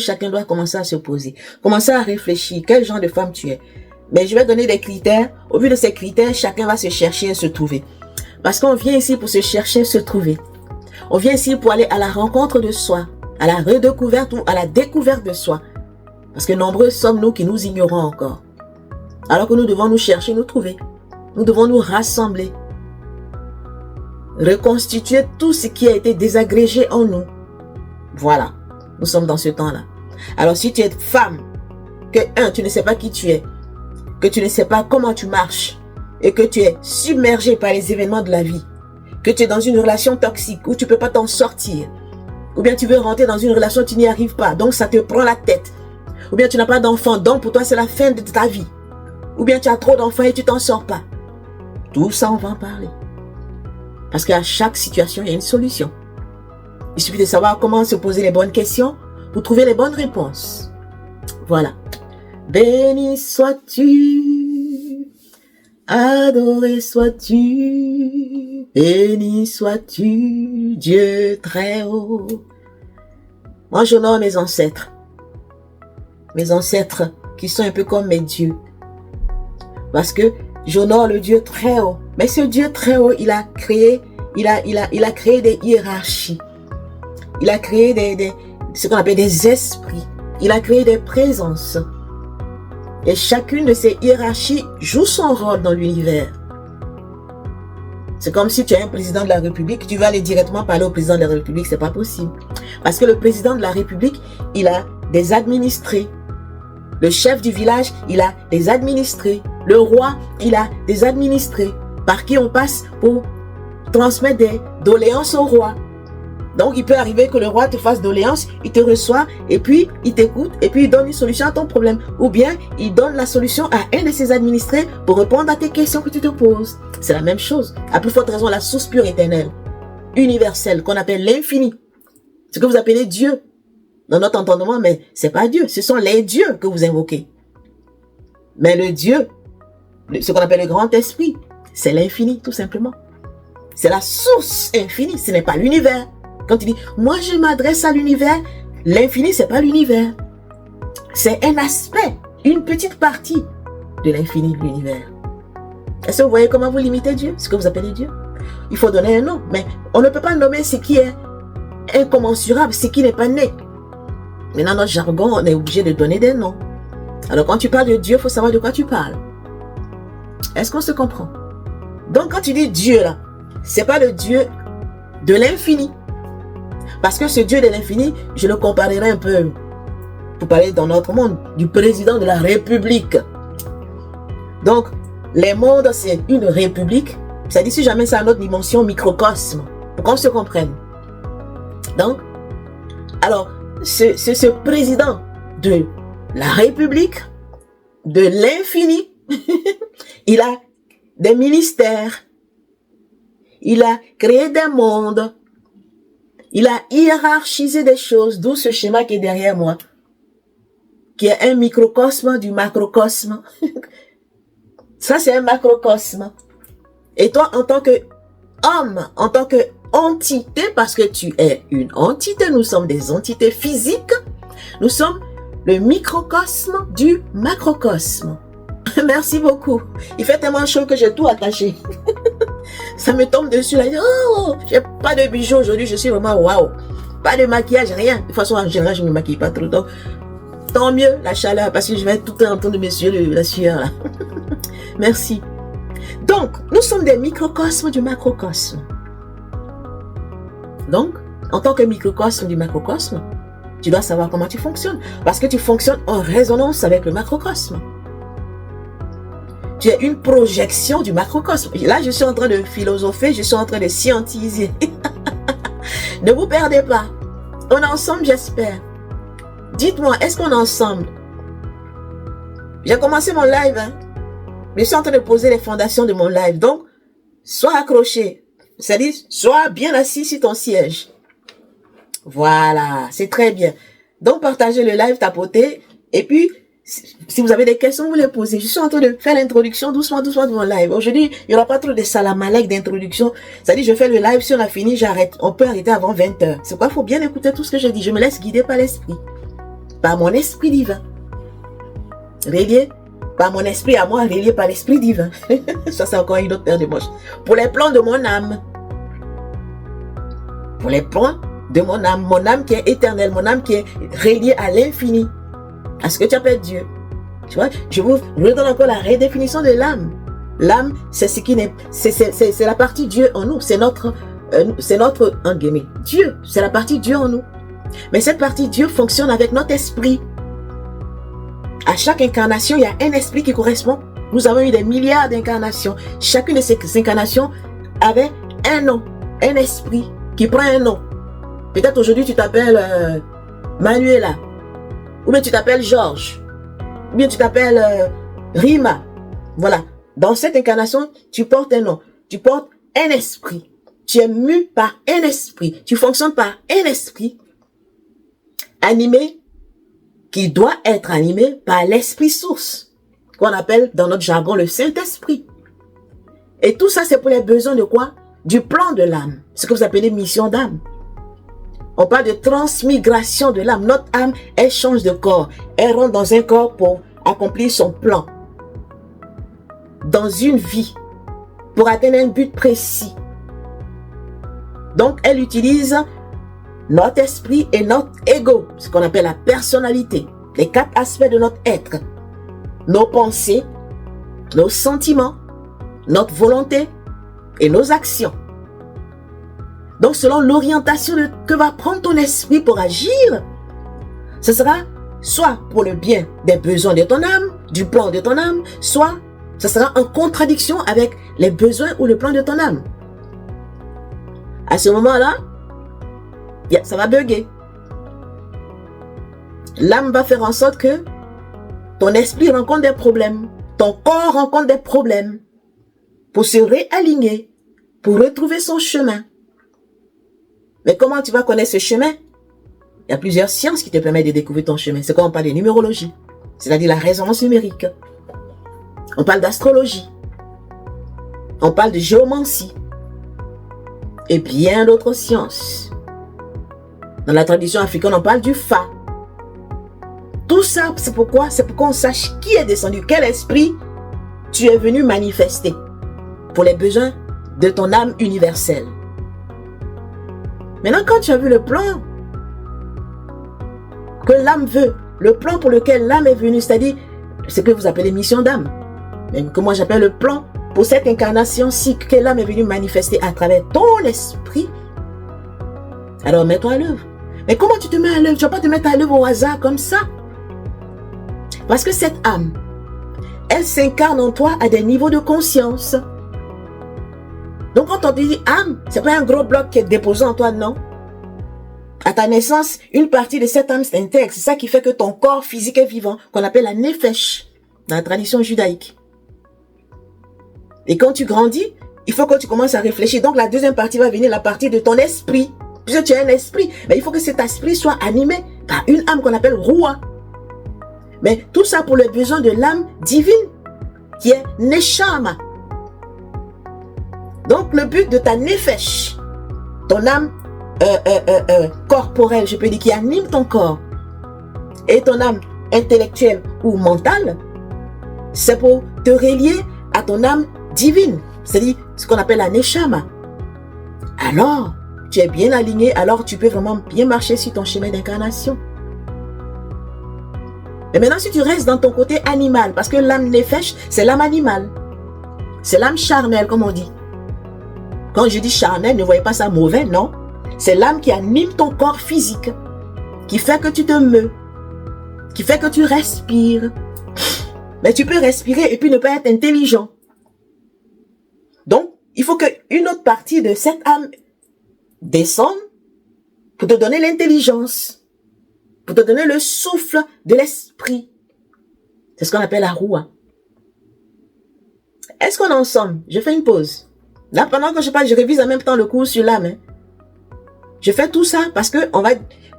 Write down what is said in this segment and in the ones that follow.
Chacun doit commencer à se poser, commencer à réfléchir, quel genre de femme tu es. Mais je vais donner des critères. Au vu de ces critères, chacun va se chercher et se trouver. Parce qu'on vient ici pour se chercher et se trouver. On vient ici pour aller à la rencontre de soi, à la redécouverte ou à la découverte de soi. Parce que nombreux sommes-nous qui nous ignorons encore. Alors que nous devons nous chercher, nous trouver. Nous devons nous rassembler. Reconstituer tout ce qui a été désagrégé en nous. Voilà. Nous sommes dans ce temps-là. Alors si tu es femme, que tu ne sais pas qui tu es, que tu ne sais pas comment tu marches, et que tu es submergé par les événements de la vie, que tu es dans une relation toxique où tu ne peux pas t'en sortir, ou bien tu veux rentrer dans une relation où tu n'y arrives pas, donc ça te prend la tête, ou bien tu n'as pas d'enfant, donc pour toi c'est la fin de ta vie, ou bien tu as trop d'enfants et tu t'en sors pas. Tout ça on va en parler. Parce qu'à chaque situation il y a une solution. Il suffit de savoir comment se poser les bonnes questions pour trouver les bonnes réponses. Voilà. Béni sois-tu, adoré sois-tu, béni sois-tu, Dieu très haut. Moi, j'honore mes ancêtres qui sont un peu comme mes dieux. Parce que j'honore le Dieu très haut. Mais ce Dieu très haut, il a créé des hiérarchies. Il a créé ce qu'on appelle des esprits. Il a créé des présences. Et chacune de ces hiérarchies joue son rôle dans l'univers. C'est comme si tu es un président de la République, tu vas aller directement parler au président de la République, c'est pas possible. Parce que le président de la République, il a des administrés. Le chef du village, il a des administrés. Le roi, il a des administrés par qui on passe pour transmettre des doléances au roi. Donc, il peut arriver que le roi te fasse doléance, il te reçoit, et puis il t'écoute, et puis il donne une solution à ton problème. Ou bien, il donne la solution à un de ses administrés pour répondre à tes questions que tu te poses. C'est la même chose. À plus forte raison, la source pure éternelle, universelle, qu'on appelle l'infini. Ce que vous appelez Dieu, dans notre entendement, mais c'est pas Dieu. Ce sont les dieux que vous invoquez. Mais le Dieu, ce qu'on appelle le grand esprit, c'est l'infini, tout simplement. C'est la source infinie, ce n'est pas l'univers. Quand il dit, moi je m'adresse à l'univers, l'infini c'est pas l'univers. C'est un aspect, une petite partie de l'infini de l'univers. Est-ce que vous voyez comment vous limitez Dieu, ce que vous appelez Dieu? Il faut donner un nom, mais on ne peut pas nommer ce qui est incommensurable, ce qui n'est pas né. Mais dans notre jargon, on est obligé de donner des noms. Alors quand tu parles de Dieu, il faut savoir de quoi tu parles. Est-ce qu'on se comprend? Donc quand tu dis Dieu là, c'est pas le Dieu de l'infini. Parce que ce Dieu de l'infini, je le comparerai un peu, pour parler dans notre monde, du président de la République. Donc, les mondes, c'est une république. Ça dit si jamais c'est à notre dimension microcosme, pour qu'on se comprenne. Donc, alors, ce président de la République, de l'infini, il a des ministères, il a créé des mondes, il a hiérarchisé des choses, d'où ce schéma qui est derrière moi, qui est un microcosme du macrocosme. Ça, c'est un macrocosme. Et toi, en tant que homme, en tant que entité, parce que tu es une entité, nous sommes des entités physiques, nous sommes le microcosme du macrocosme. Merci beaucoup. Il fait tellement chaud que j'ai tout attaché. Ça me tombe dessus là. Oh, j'ai pas de bijoux aujourd'hui, je suis vraiment waouh. Pas de maquillage, rien. De toute façon, en général, je ne me maquille pas trop. Donc, tant mieux la chaleur parce que je vais être tout en train de monsieur la sueur là. Merci. Donc, nous sommes des microcosmes du macrocosme. Donc, en tant que microcosme du macrocosme, tu dois savoir comment tu fonctionnes. Parce que tu fonctionnes en résonance avec le macrocosme. Tu es une projection du macrocosme. Là, je suis en train de philosopher, je suis en train de scientiser. Ne vous perdez pas. On est ensemble, j'espère. Dites-moi, est-ce qu'on est ensemble? J'ai commencé mon live. Je suis en train de poser les fondations de mon live. Donc, sois accroché. C'est-à-dire, sois bien assis sur ton siège. Voilà, c'est très bien. Donc, partagez le live, tapotez. Et puis, si vous avez des questions, vous les posez. Je suis en train de faire l'introduction doucement de mon live. Aujourd'hui, il n'y aura pas trop de salamalek d'introduction. C'est-à-dire, je fais le live, si on a fini, j'arrête. On peut arrêter avant 20h. C'est quoi? Il faut bien écouter tout ce que je dis. Je me laisse guider par l'esprit. par mon esprit divin. Relié par mon esprit à moi, relié par l'esprit divin. Ça, c'est encore une autre paire de manches. Pour les plans de mon âme. Pour les plans de mon âme qui est éternelle, mon âme qui est reliée à l'infini, à ce que tu appelles Dieu. Tu vois, je vous redonne encore la redéfinition de l'âme. L'âme, c'est ce qui n'est, c'est la partie Dieu en nous. C'est notre en guillemets, Dieu. C'est la partie Dieu en nous. Mais cette partie Dieu fonctionne avec notre esprit. À chaque incarnation, il y a un esprit qui correspond. Nous avons eu des milliards d'incarnations. Chacune de ces incarnations avait un nom, un esprit qui prend un nom. Peut-être aujourd'hui tu t'appelles Manuela, ou bien tu t'appelles Georges, ou bien tu t'appelles Rima. Voilà. Dans cette incarnation, tu portes un nom, tu portes un esprit. Tu es mu par un esprit. Tu fonctionnes par un esprit animé, qui doit être animé par l'esprit source, qu'on appelle dans notre jargon le Saint-Esprit. Et tout ça, c'est pour les besoins de quoi? Du plan de l'âme, ce que vous appelez mission d'âme. On parle de transmigration de l'âme. Notre âme, elle change de corps. Elle rentre dans un corps pour accomplir son plan. Dans une vie, pour atteindre un but précis. Donc, elle utilise notre esprit et notre ego, ce qu'on appelle la personnalité, les 4 aspects de notre être, nos pensées, nos sentiments, notre volonté et nos actions. Donc, selon l'orientation que va prendre ton esprit pour agir, ce sera soit pour le bien des besoins de ton âme, du plan de ton âme, soit ce sera en contradiction avec les besoins ou le plan de ton âme. À ce moment-là, ça va bugger. L'âme va faire en sorte que ton esprit rencontre des problèmes, ton corps rencontre des problèmes pour se réaligner, pour retrouver son chemin. Mais comment tu vas connaître ce chemin? Il y a plusieurs sciences qui te permettent de découvrir ton chemin. C'est quand on parle de numérologie, c'est-à-dire la résonance numérique. On parle d'astrologie. On parle de géomancie. Et bien d'autres sciences. Dans la tradition africaine, on parle du Fa. Tout ça, c'est pourquoi on sache qui est descendu, quel esprit tu es venu manifester pour les besoins de ton âme universelle. Maintenant, quand tu as vu le plan que l'âme veut, le plan pour lequel l'âme est venue, c'est-à-dire ce que vous appelez mission d'âme, même que moi j'appelle le plan pour cette incarnation-ci que l'âme est venue manifester à travers ton esprit, alors mets-toi à l'œuvre. Mais comment tu te mets à l'œuvre? Tu ne vas pas te mettre à l'œuvre au hasard comme ça. Parce que cette âme, elle s'incarne en toi à des niveaux de conscience. Donc quand on te dit âme, ce n'est pas un gros bloc qui est déposé en toi, non. À ta naissance, une partie de cette âme s'intègre. C'est ça qui fait que ton corps physique est vivant, qu'on appelle la nefesh, dans la tradition judaïque. Et quand tu grandis, il faut que tu commences à réfléchir. Donc la deuxième partie va venir, la partie de ton esprit. Puisque tu as un esprit, mais il faut que cet esprit soit animé par une âme qu'on appelle Roua. Mais tout ça pour le besoin de l'âme divine, qui est Neshama. Donc le but de ta Nefesh, ton âme corporelle, je peux dire, qui anime ton corps, et ton âme intellectuelle ou mentale, c'est pour te relier à ton âme divine, c'est-à-dire ce qu'on appelle la Neshama. Alors, tu es bien aligné, alors tu peux vraiment bien marcher sur ton chemin d'incarnation. Et maintenant, si tu restes dans ton côté animal, parce que l'âme Nefesh, c'est l'âme animale. C'est l'âme charnelle, comme on dit. Quand je dis charnelle, ne voyez pas ça mauvais, non. C'est l'âme qui anime ton corps physique, qui fait que tu te meus, qui fait que tu respires. Mais tu peux respirer et puis ne pas être intelligent. Donc, il faut qu'une autre partie de cette âme descende pour te donner l'intelligence, pour te donner le souffle de l'esprit. C'est ce qu'on appelle la roua. Est-ce qu'on est ensemble? Je fais une pause. Là, pendant que je parle, je révise en même temps le cours sur l'âme. Je fais tout ça parce que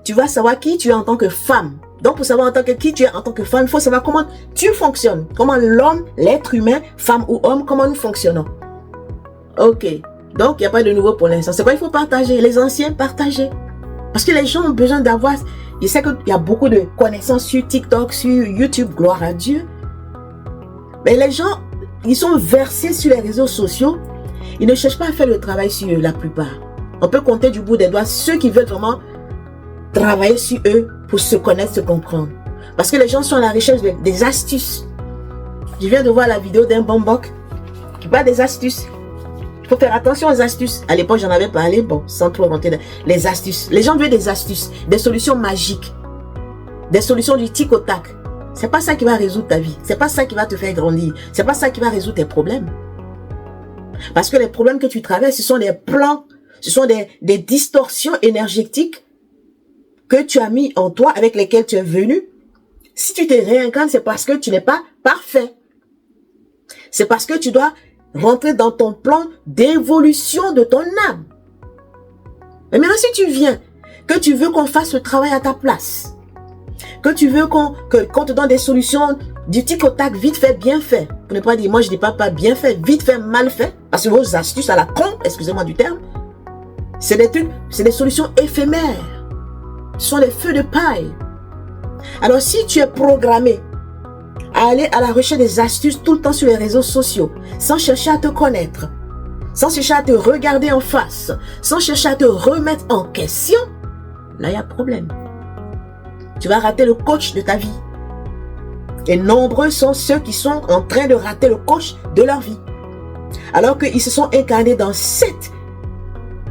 tu vas savoir qui tu es en tant que femme. Donc, pour savoir qui tu es en tant que femme, il faut savoir comment tu fonctionnes. Comment l'homme, l'être humain, femme ou homme, comment nous fonctionnons. Ok. Donc, il n'y a pas de nouveau pour l'instant. C'est quoi? Il faut partager. Les anciens, partager. Parce que les gens ont besoin d'avoir Je sais qu'il y a beaucoup de connaissances sur TikTok, sur YouTube, gloire à Dieu. Mais les gens, ils sont versés sur les réseaux sociaux. Ils ne cherchent pas à faire le travail sur eux, la plupart. On peut compter du bout des doigts ceux qui veulent vraiment travailler sur eux pour se connaître, se comprendre. Parce que les gens sont à la recherche des astuces. Je viens de voir la vidéo d'un Bombok qui parle des astuces. Il faut faire attention aux astuces. À l'époque, j'en avais parlé, bon, sans trop rentrer dans les astuces. Les gens veulent des astuces, des solutions magiques, des solutions du tic au tac. C'est pas ça qui va résoudre ta vie. C'est pas ça qui va te faire grandir. C'est pas ça qui va résoudre tes problèmes. Parce que les problèmes que tu traverses, ce sont des plans, ce sont des distorsions énergétiques que tu as mis en toi, avec lesquelles tu es venu. Si tu te réincarnes, c'est parce que tu n'es pas parfait. C'est parce que tu dois rentrer dans ton plan d'évolution de ton âme. Mais maintenant, si tu viens, que tu veux qu'on fasse le travail à ta place, que tu veux qu'on te donne des solutions du tic au tac, vite fait, bien fait. Pour ne pas dire, moi je dis pas bien fait, vite fait, mal fait. Parce que vos astuces à la con, excusez-moi du terme, c'est des trucs, c'est des solutions éphémères. Ce sont des feux de paille. Alors si tu es programmé à aller à la recherche des astuces tout le temps sur les réseaux sociaux, sans chercher à te connaître, sans chercher à te regarder en face, sans chercher à te remettre en question, là il y a problème. Tu vas rater le coach de ta vie. Et nombreux sont ceux qui sont en train de rater le coach de leur vie. Alors qu'ils se sont incarnés dans cette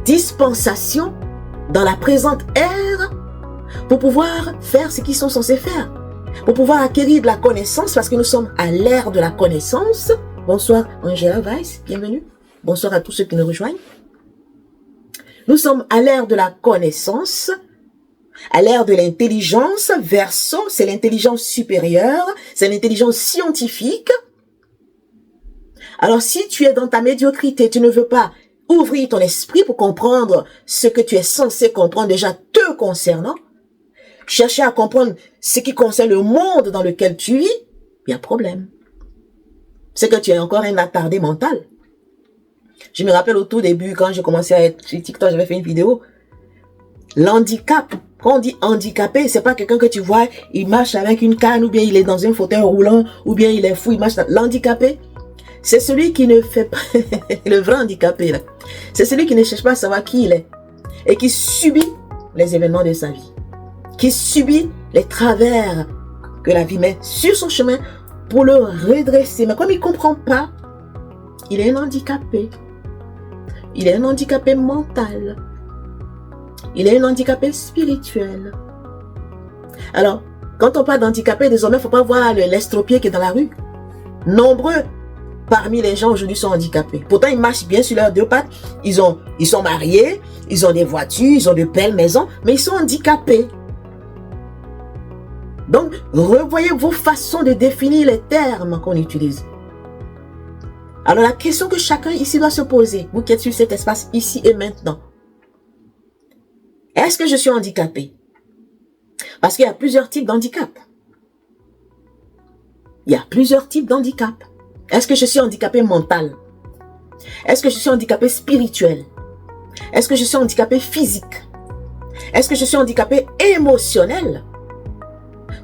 dispensation, dans la présente ère, pour pouvoir faire ce qu'ils sont censés faire. Pour pouvoir acquérir de la connaissance, parce que nous sommes à l'ère de la connaissance. Bonsoir Angela Weiss, bienvenue. Bonsoir à tous ceux qui nous rejoignent. Nous sommes à l'ère de la connaissance, à l'ère de l'intelligence. Verso, c'est l'intelligence supérieure, c'est l'intelligence scientifique. Alors si tu es dans ta médiocrité, tu ne veux pas ouvrir ton esprit pour comprendre ce que tu es censé comprendre déjà te concernant, chercher à comprendre ce qui concerne le monde dans lequel tu vis, il y a problème. C'est que tu es encore un attardé mental. Je me rappelle au tout début, quand j'ai commencé à être sur TikTok, j'avais fait une vidéo. L'handicap, quand on dit handicapé, c'est pas quelqu'un que tu vois, il marche avec une canne, ou bien il est dans un fauteuil roulant, ou bien il est fou, il marche. L'handicapé, c'est celui qui ne fait pas, le vrai handicapé là, c'est celui qui ne cherche pas à savoir qui il est, et qui subit les événements de sa vie, qui subit les travers que la vie met sur son chemin pour le redresser. Mais comme il ne comprend pas, il est un handicapé. Il est un handicapé mental. Il est un handicapé spirituel. Alors, quand on parle d'handicapé, désormais, il ne faut pas voir l'estropié qui est dans la rue. Nombreux parmi les gens aujourd'hui sont handicapés. Pourtant, ils marchent bien sur leurs deux pattes. Ils sont mariés, ils ont des voitures, ils ont de belles maisons, mais ils sont handicapés. Donc, revoyez vos façons de définir les termes qu'on utilise. Alors, la question que chacun ici doit se poser, vous qui êtes sur cet espace ici et maintenant, est-ce que je suis handicapé? Parce qu'il y a plusieurs types d'handicap. Il y a plusieurs types d'handicap. Est-ce que je suis handicapé mental? Est-ce que je suis handicapé spirituel? Est-ce que je suis handicapé physique? Est-ce que je suis handicapé émotionnel?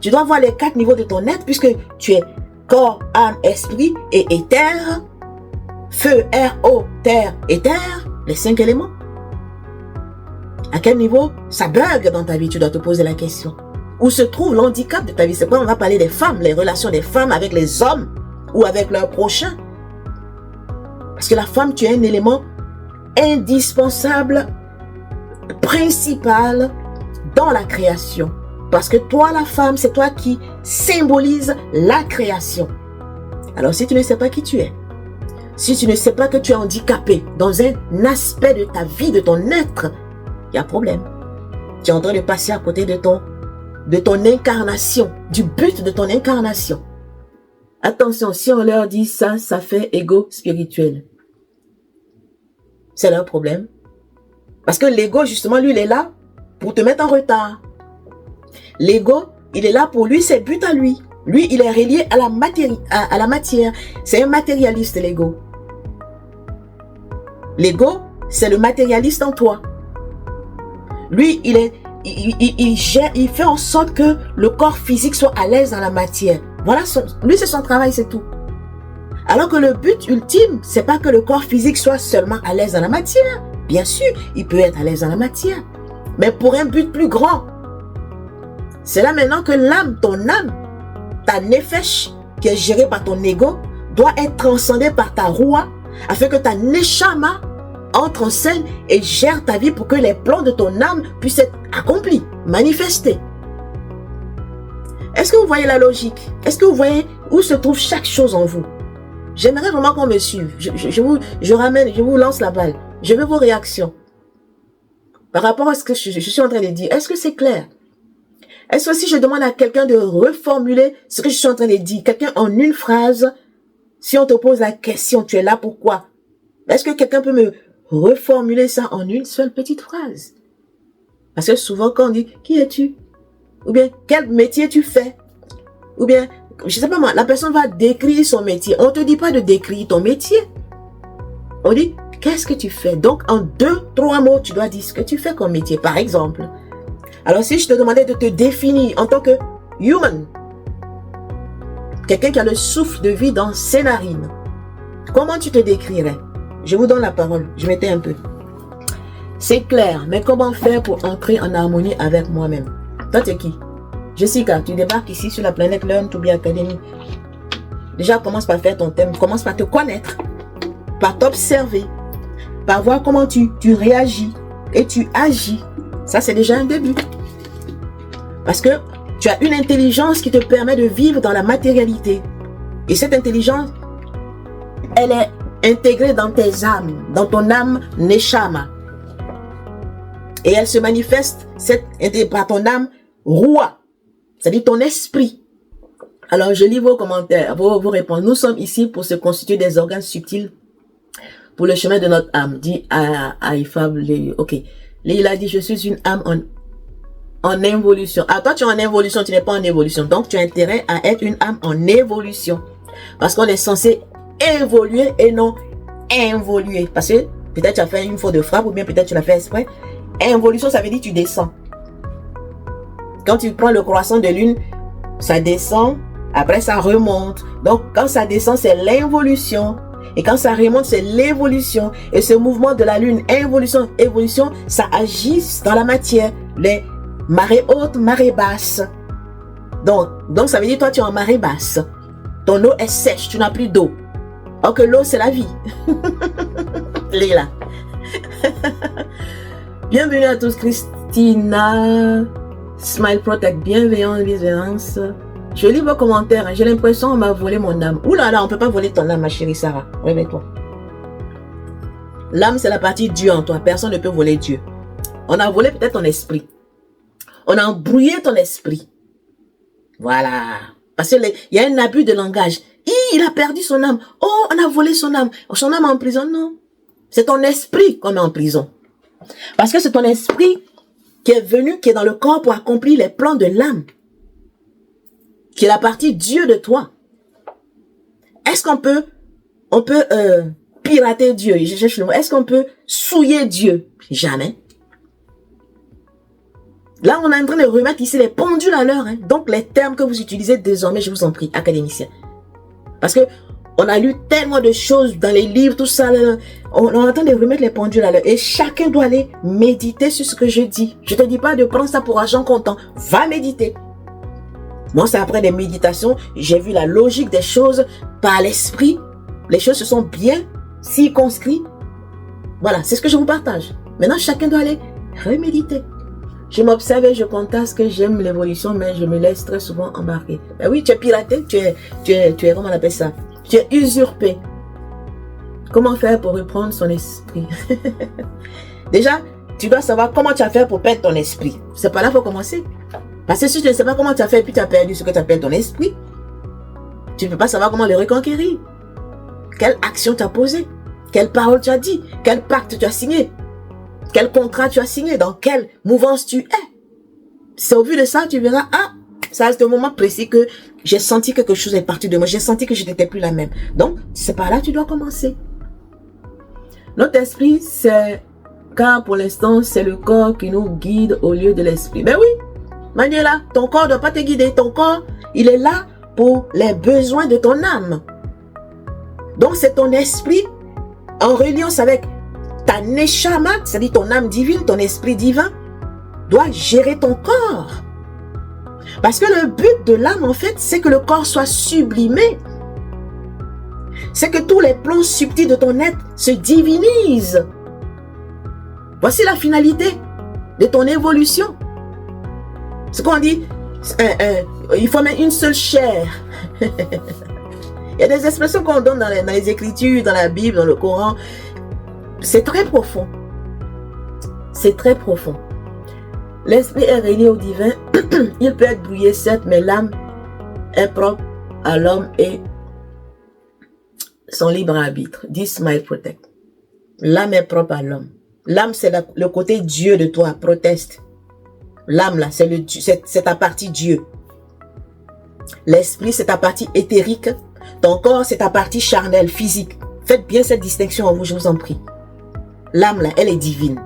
Tu dois voir les 4 niveaux de ton être, puisque tu es corps, âme, esprit et éther. Feu, air, eau, terre, éther, les 5 éléments. À quel niveau ça bug dans ta vie? Tu dois te poser la question. Où se trouve l'handicap de ta vie? C'est pas, on va parler des femmes, les relations des femmes avec les hommes ou avec leurs prochains. Parce que la femme, tu es un élément indispensable, principal dans la création. Parce que toi, la femme, c'est toi qui symbolise la création. Alors, si tu ne sais pas qui tu es, si tu ne sais pas que tu es handicapé dans un aspect de ta vie, de ton être, il y a problème. Tu es en train de passer à côté de ton incarnation, du but de ton incarnation. Attention, si on leur dit ça, ça fait ego spirituel. C'est leur problème. Parce que l'ego, justement, lui, il est là pour te mettre en retard. L'ego, il est là pour lui, c'est but à lui. Lui, il est relié à la matière. C'est un matérialiste, l'ego. L'ego, c'est le matérialiste en toi. Lui, il est il fait en sorte que le corps physique soit à l'aise dans la matière. Voilà, lui c'est son travail, c'est tout. Alors que le but ultime, c'est pas que le corps physique soit seulement à l'aise dans la matière. Bien sûr, il peut être à l'aise dans la matière, mais pour un but plus grand. C'est là maintenant que l'âme, ton âme, ta nefesh, qui est gérée par ton ego, doit être transcendée par ta roua, afin que ta neshama entre en scène et gère ta vie pour que les plans de ton âme puissent être accomplis, manifestés. Est-ce que vous voyez la logique? Est-ce que vous voyez où se trouve chaque chose en vous? J'aimerais vraiment qu'on me suive. Je vous lance la balle. Je veux vos réactions. Par rapport à ce que je suis en train de dire, est-ce que c'est clair? Est-ce que si je demande à quelqu'un de reformuler ce que je suis en train de dire, quelqu'un en une phrase, si on te pose la question, tu es là pourquoi? Est-ce que quelqu'un peut me reformuler ça en une seule petite phrase? Parce que souvent quand on dit, qui es-tu? Ou bien, quel métier tu fais? Ou bien, je sais pas moi, la personne va décrire son métier. On te dit pas de décrire ton métier. On dit, qu'est-ce que tu fais? Donc, en 2, 3 mots, tu dois dire ce que tu fais comme métier, par exemple. Alors, si je te demandais de te définir en tant que human, quelqu'un qui a le souffle de vie dans ses narines, comment tu te décrirais? Je vous donne la parole, je m'étais un peu. C'est clair, mais comment faire pour entrer en harmonie avec moi-même? Toi, tu es qui? Jessica, tu débarques ici sur la planète Learn to Be Academy. Déjà, commence par faire ton thème, commence par te connaître, par t'observer, par voir comment tu réagis et tu agis. Ça, c'est déjà un début. Parce que tu as une intelligence qui te permet de vivre dans la matérialité. Et cette intelligence, elle est intégrée dans tes âmes, dans ton âme Neshama. Et elle se manifeste par ton âme Roua, c'est-à-dire ton esprit. Alors, je lis vos commentaires, vos réponses. Nous sommes ici pour se constituer des organes subtils pour le chemin de notre âme. Dit Aïfab, ok. Il a dit, je suis une âme en évolution. Ah, toi, tu es en évolution, tu n'es pas en évolution. Donc, tu as intérêt à être une âme en évolution. Parce qu'on est censé évoluer et non involuer. Parce que peut-être tu as fait une faute de frappe ou bien peut-être tu l'as fait exprès. Involution, ça veut dire que tu descends. Quand tu prends le croissant de lune, ça descend, après ça remonte. Donc, quand ça descend, c'est l'involution. Et quand ça remonte, c'est l'évolution. Et ce mouvement de la lune, involution, évolution, ça agit dans la matière. Les marées hautes, marées basses. Donc ça veut dire toi, tu es en marée basse. Ton eau est sèche, tu n'as plus d'eau. Or que l'eau, c'est la vie. Léla. Bienvenue à tous, Christina. Smile Protect, bienveillance. Je lis vos commentaires. J'ai l'impression qu'on m'a volé mon âme. Ouh là là, on peut pas voler ton âme, ma chérie Sarah. Réveille-toi. L'âme, c'est la partie Dieu en toi. Personne ne peut voler Dieu. On a volé peut-être ton esprit. On a embrouillé ton esprit. Voilà. Parce qu'il y a un abus de langage. Il a perdu son âme. Oh, on a volé son âme. Son âme est en prison. Non. C'est ton esprit qu'on met en prison. Parce que c'est ton esprit qui est venu, qui est dans le corps pour accomplir les plans de l'âme. Qui est la partie Dieu de toi. Est-ce qu'on peut, pirater Dieu? Je cherche le mot. Est-ce qu'on peut souiller Dieu? Jamais. Là, on est en train de remettre ici les pendules à l'heure. Hein. Donc, les termes que vous utilisez désormais, je vous en prie, académiciens. Parce que on a lu tellement de choses dans les livres, tout ça. Là, on est en train de remettre les pendules à l'heure. Et chacun doit aller méditer sur ce que je dis. Je te dis pas de prendre ça pour argent comptant. Va méditer. Moi, c'est après des méditations, j'ai vu la logique des choses par l'esprit. Les choses se sont bien circonscrites. Voilà, c'est ce que je vous partage. Maintenant, chacun doit aller reméditer. Je m'observe et je constate que j'aime l'évolution, mais je me laisse très souvent embarquer. Ben oui, tu es piraté, tu es, comment on appelle ça? Tu es usurpé. Comment faire pour reprendre son esprit? Déjà, tu dois savoir comment tu as fait pour perdre ton esprit. C'est pas là qu'il faut commencer. Parce que si tu ne sais pas comment tu as fait, puis tu as perdu ce que tu appelles ton esprit, tu ne peux pas savoir comment le reconquérir. Quelle action tu as posée? Quelle parole tu as dit? Quel pacte tu as signé? Quel contrat tu as signé? Dans quelle mouvance tu es? C'est au vu de ça, tu verras, ah, c'est à ce moment précis que j'ai senti quelque chose est parti de moi. J'ai senti que je n'étais plus la même. Donc, c'est par là que tu dois commencer. Notre esprit, c'est car pour l'instant, c'est le corps qui nous guide au lieu de l'esprit. Ben oui, Manuela, ton corps ne doit pas te guider. Ton corps, il est là pour les besoins de ton âme. Donc, c'est ton esprit en reliance avec ta neshama, c'est-à-dire ton âme divine, ton esprit divin, doit gérer ton corps. Parce que le but de l'âme, en fait, c'est que le corps soit sublimé. C'est que tous les plans subtils de ton être se divinisent. Voici la finalité de ton évolution. Ce qu'on dit, il faut mettre une seule chair. Il y a des expressions qu'on donne dans les Écritures, dans la Bible, dans le Coran. C'est très profond. C'est très profond. L'esprit est réuni au divin. Il peut être brouillé, certes, mais l'âme est propre à l'homme et son libre arbitre. This might protect. L'âme est propre à l'homme. L'âme, c'est le côté Dieu de toi. Proteste. L'âme, là, c'est ta partie Dieu. L'esprit, c'est ta partie éthérique. Ton corps, c'est ta partie charnelle, physique. Faites bien cette distinction en vous, je vous en prie. L'âme, là, elle est divine.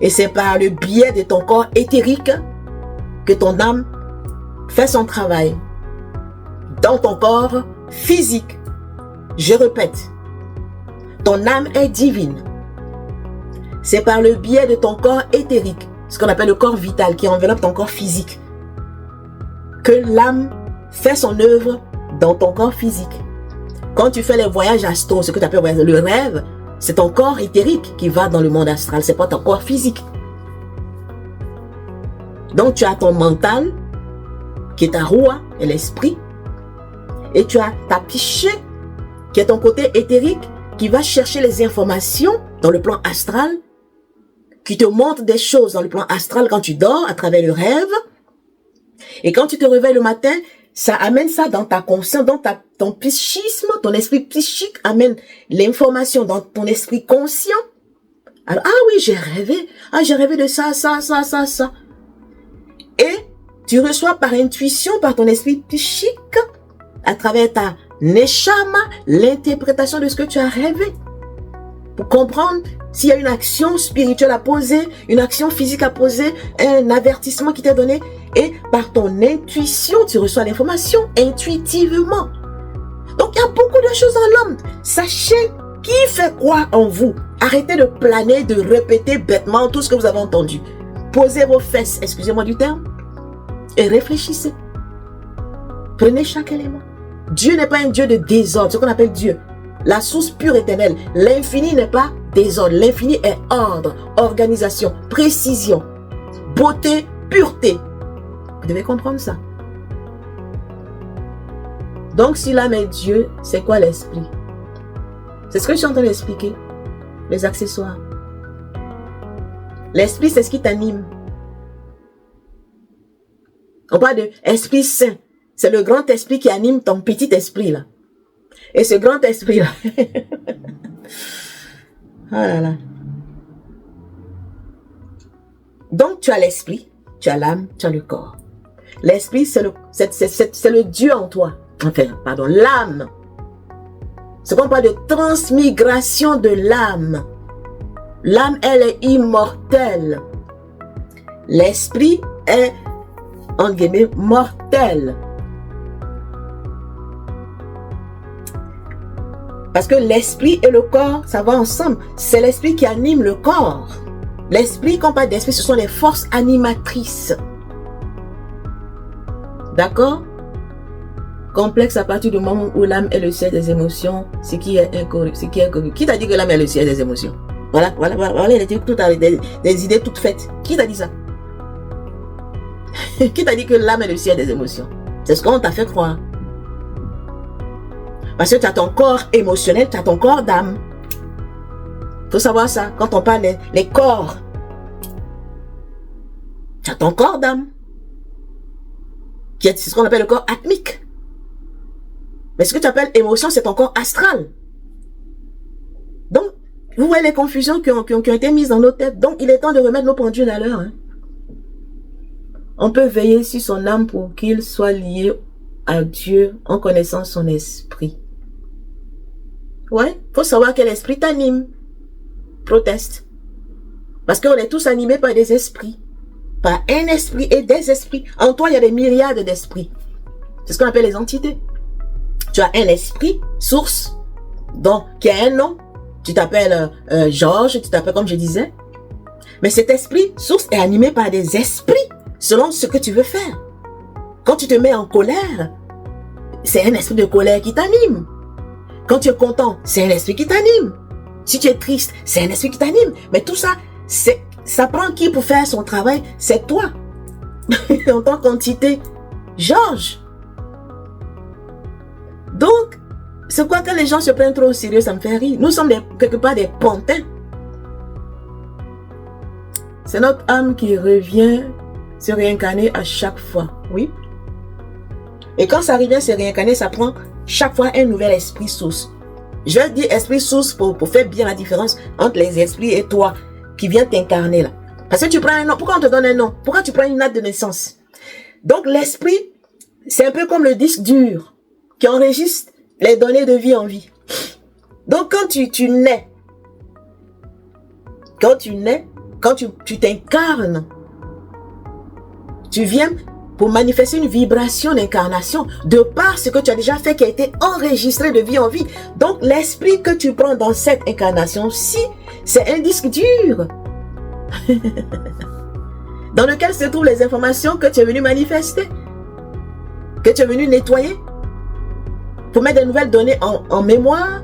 Et c'est par le biais de ton corps éthérique que ton âme fait son travail. Dans ton corps physique. Je répète. Ton âme est divine. C'est par le biais de ton corps éthérique, ce qu'on appelle le corps vital, qui enveloppe ton corps physique, que l'âme fait son œuvre dans ton corps physique. Quand tu fais les voyages astraux, ce que tu appelles le rêve, c'est ton corps éthérique qui va dans le monde astral, c'est pas ton corps physique. Donc tu as ton mental, qui est ta roua et l'esprit, et tu as ta psyché, qui est ton côté éthérique, qui va chercher les informations dans le plan astral, qui te montre des choses dans le plan astral quand tu dors à travers le rêve. Et quand tu te réveilles le matin, ça amène ça dans ta conscience, dans ton psychisme, ton esprit psychique amène l'information dans ton esprit conscient. Alors, ah oui, j'ai rêvé de ça. Et tu reçois par intuition, par ton esprit psychique, à travers ta neshama, l'interprétation de ce que tu as rêvé. Pour comprendre s'il y a une action spirituelle à poser, une action physique à poser, un avertissement qui t'est donné. Et par ton intuition, tu reçois l'information intuitivement. Donc, il y a beaucoup de choses en l'homme. Sachez qui fait quoi en vous. Arrêtez de planer, de répéter bêtement tout ce que vous avez entendu. Posez vos fesses, excusez-moi du terme, et réfléchissez. Prenez chaque élément. Dieu n'est pas un Dieu de désordre, ce qu'on appelle Dieu. La source pure éternelle. L'infini n'est pas désordre. L'infini est ordre, organisation, précision, beauté, pureté. Vous devez comprendre ça. Donc, si l'âme est Dieu, c'est quoi l'esprit? C'est ce que je suis en train d'expliquer. Les accessoires. L'esprit, c'est ce qui t'anime. On parle de Esprit Saint. C'est le grand esprit qui anime ton petit esprit là. Et ce grand esprit là. Oh là là. Donc tu as l'esprit, tu as l'âme, tu as le corps. L'esprit, c'est le Dieu en toi. Enfin, pardon, l'âme. C'est qu'on parle de transmigration de l'âme. L'âme, elle est immortelle. L'esprit est, entre guillemets, mortel. Parce que l'esprit et le corps, ça va ensemble. C'est l'esprit qui anime le corps. L'esprit, quand on parle d'esprit, ce sont les forces animatrices. D'accord? Complexe à partir du moment où l'âme est le siège des émotions, ce qui est incorruptible. Qui t'a dit que l'âme est le siège des émotions? Voilà, il était tout avec des idées toutes faites. Qui t'a dit ça? Qui t'a dit que l'âme est le siège des émotions? C'est ce qu'on t'a fait croire. Parce que tu as ton corps émotionnel, tu as ton corps d'âme. Il faut savoir ça. Quand on parle des corps, tu as ton corps d'âme. C'est ce qu'on appelle le corps atmique. Mais ce que tu appelles émotion, c'est ton corps astral. Donc, vous voyez les confusions qui ont été mises dans nos têtes. Donc, il est temps de remettre nos pendules à l'heure. Hein. On peut veiller sur son âme pour qu'il soit lié à Dieu en connaissant son esprit. Ouais, faut savoir quel esprit t'anime. protestent. Parce qu'on est tous animés par des esprits. Par un esprit et des esprits. En toi, il y a des myriades d'esprits. C'est ce qu'on appelle les entités. Tu as un esprit, source, donc qui a un nom. Tu t'appelles Georges, tu t'appelles comme je disais. Mais cet esprit, source, est animé par des esprits selon ce que tu veux faire. Quand tu te mets en colère, c'est un esprit de colère qui t'anime. Quand tu es content, c'est un esprit qui t'anime. Si tu es triste, c'est un esprit qui t'anime. Mais tout ça, ça prend qui pour faire son travail? C'est toi. En tant qu'entité, Georges. Donc, c'est quoi que les gens se prennent trop au sérieux, ça me fait rire. Nous sommes quelque part des pantins. C'est notre âme qui revient se réincarner à chaque fois. Oui. Et quand ça revient se réincarner, ça prend chaque fois un nouvel esprit source. Je vais dire esprit source pour faire bien la différence entre les esprits et toi qui viens t'incarner là. Parce que tu prends un nom. Pourquoi on te donne un nom? Pourquoi tu prends une date de naissance? Donc l'esprit, c'est un peu comme le disque dur qui enregistre les données de vie en vie. Donc quand tu nais, quand tu t'incarnes, tu viens pour manifester une vibration d'incarnation de par ce que tu as déjà fait qui a été enregistré de vie en vie. Donc l'esprit que tu prends dans cette incarnation-ci, c'est un disque dur dans lequel se trouvent les informations que tu es venu manifester, que tu es venu nettoyer, pour mettre de nouvelles données en mémoire,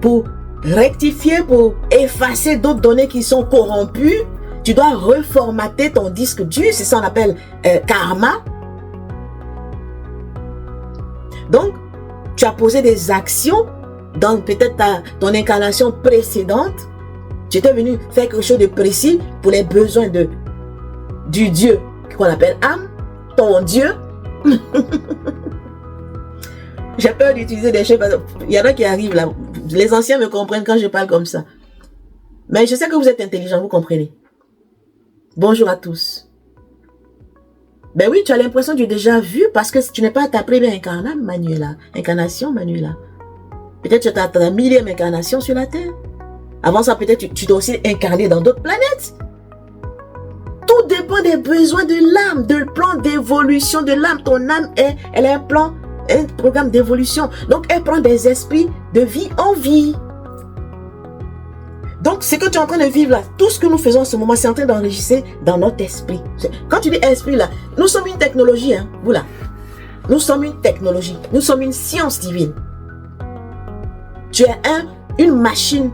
pour rectifier, pour effacer d'autres données qui sont corrompues. Tu dois reformater ton disque dur, c'est ça qu'on appelle karma. Donc, tu as posé des actions dans peut-être ton incarnation précédente. Tu étais venu faire quelque chose de précis pour les besoins du Dieu qu'on appelle âme, ton Dieu. J'ai peur d'utiliser des choses. Il y en a qui arrivent là. Les anciens me comprennent quand je parle comme ça. Mais je sais que vous êtes intelligents, vous comprenez. Bonjour à tous. Ben oui, tu as l'impression du déjà vu parce que tu n'es pas ta première incarnation, Manuela. Peut-être que tu as ta millième incarnation sur la Terre. Avant ça, peut-être tu t'es aussi incarné dans d'autres planètes. Tout dépend des besoins de l'âme, du plan d'évolution de l'âme. Ton âme, elle a un programme d'évolution. Donc, elle prend des esprits de vie en vie. Donc, ce que tu es en train de vivre là, tout ce que nous faisons en ce moment, c'est en train d'enregistrer dans notre esprit. Quand tu dis esprit là, nous sommes une technologie, hein, vous là. Nous sommes une technologie. Nous sommes une science divine. Tu es une machine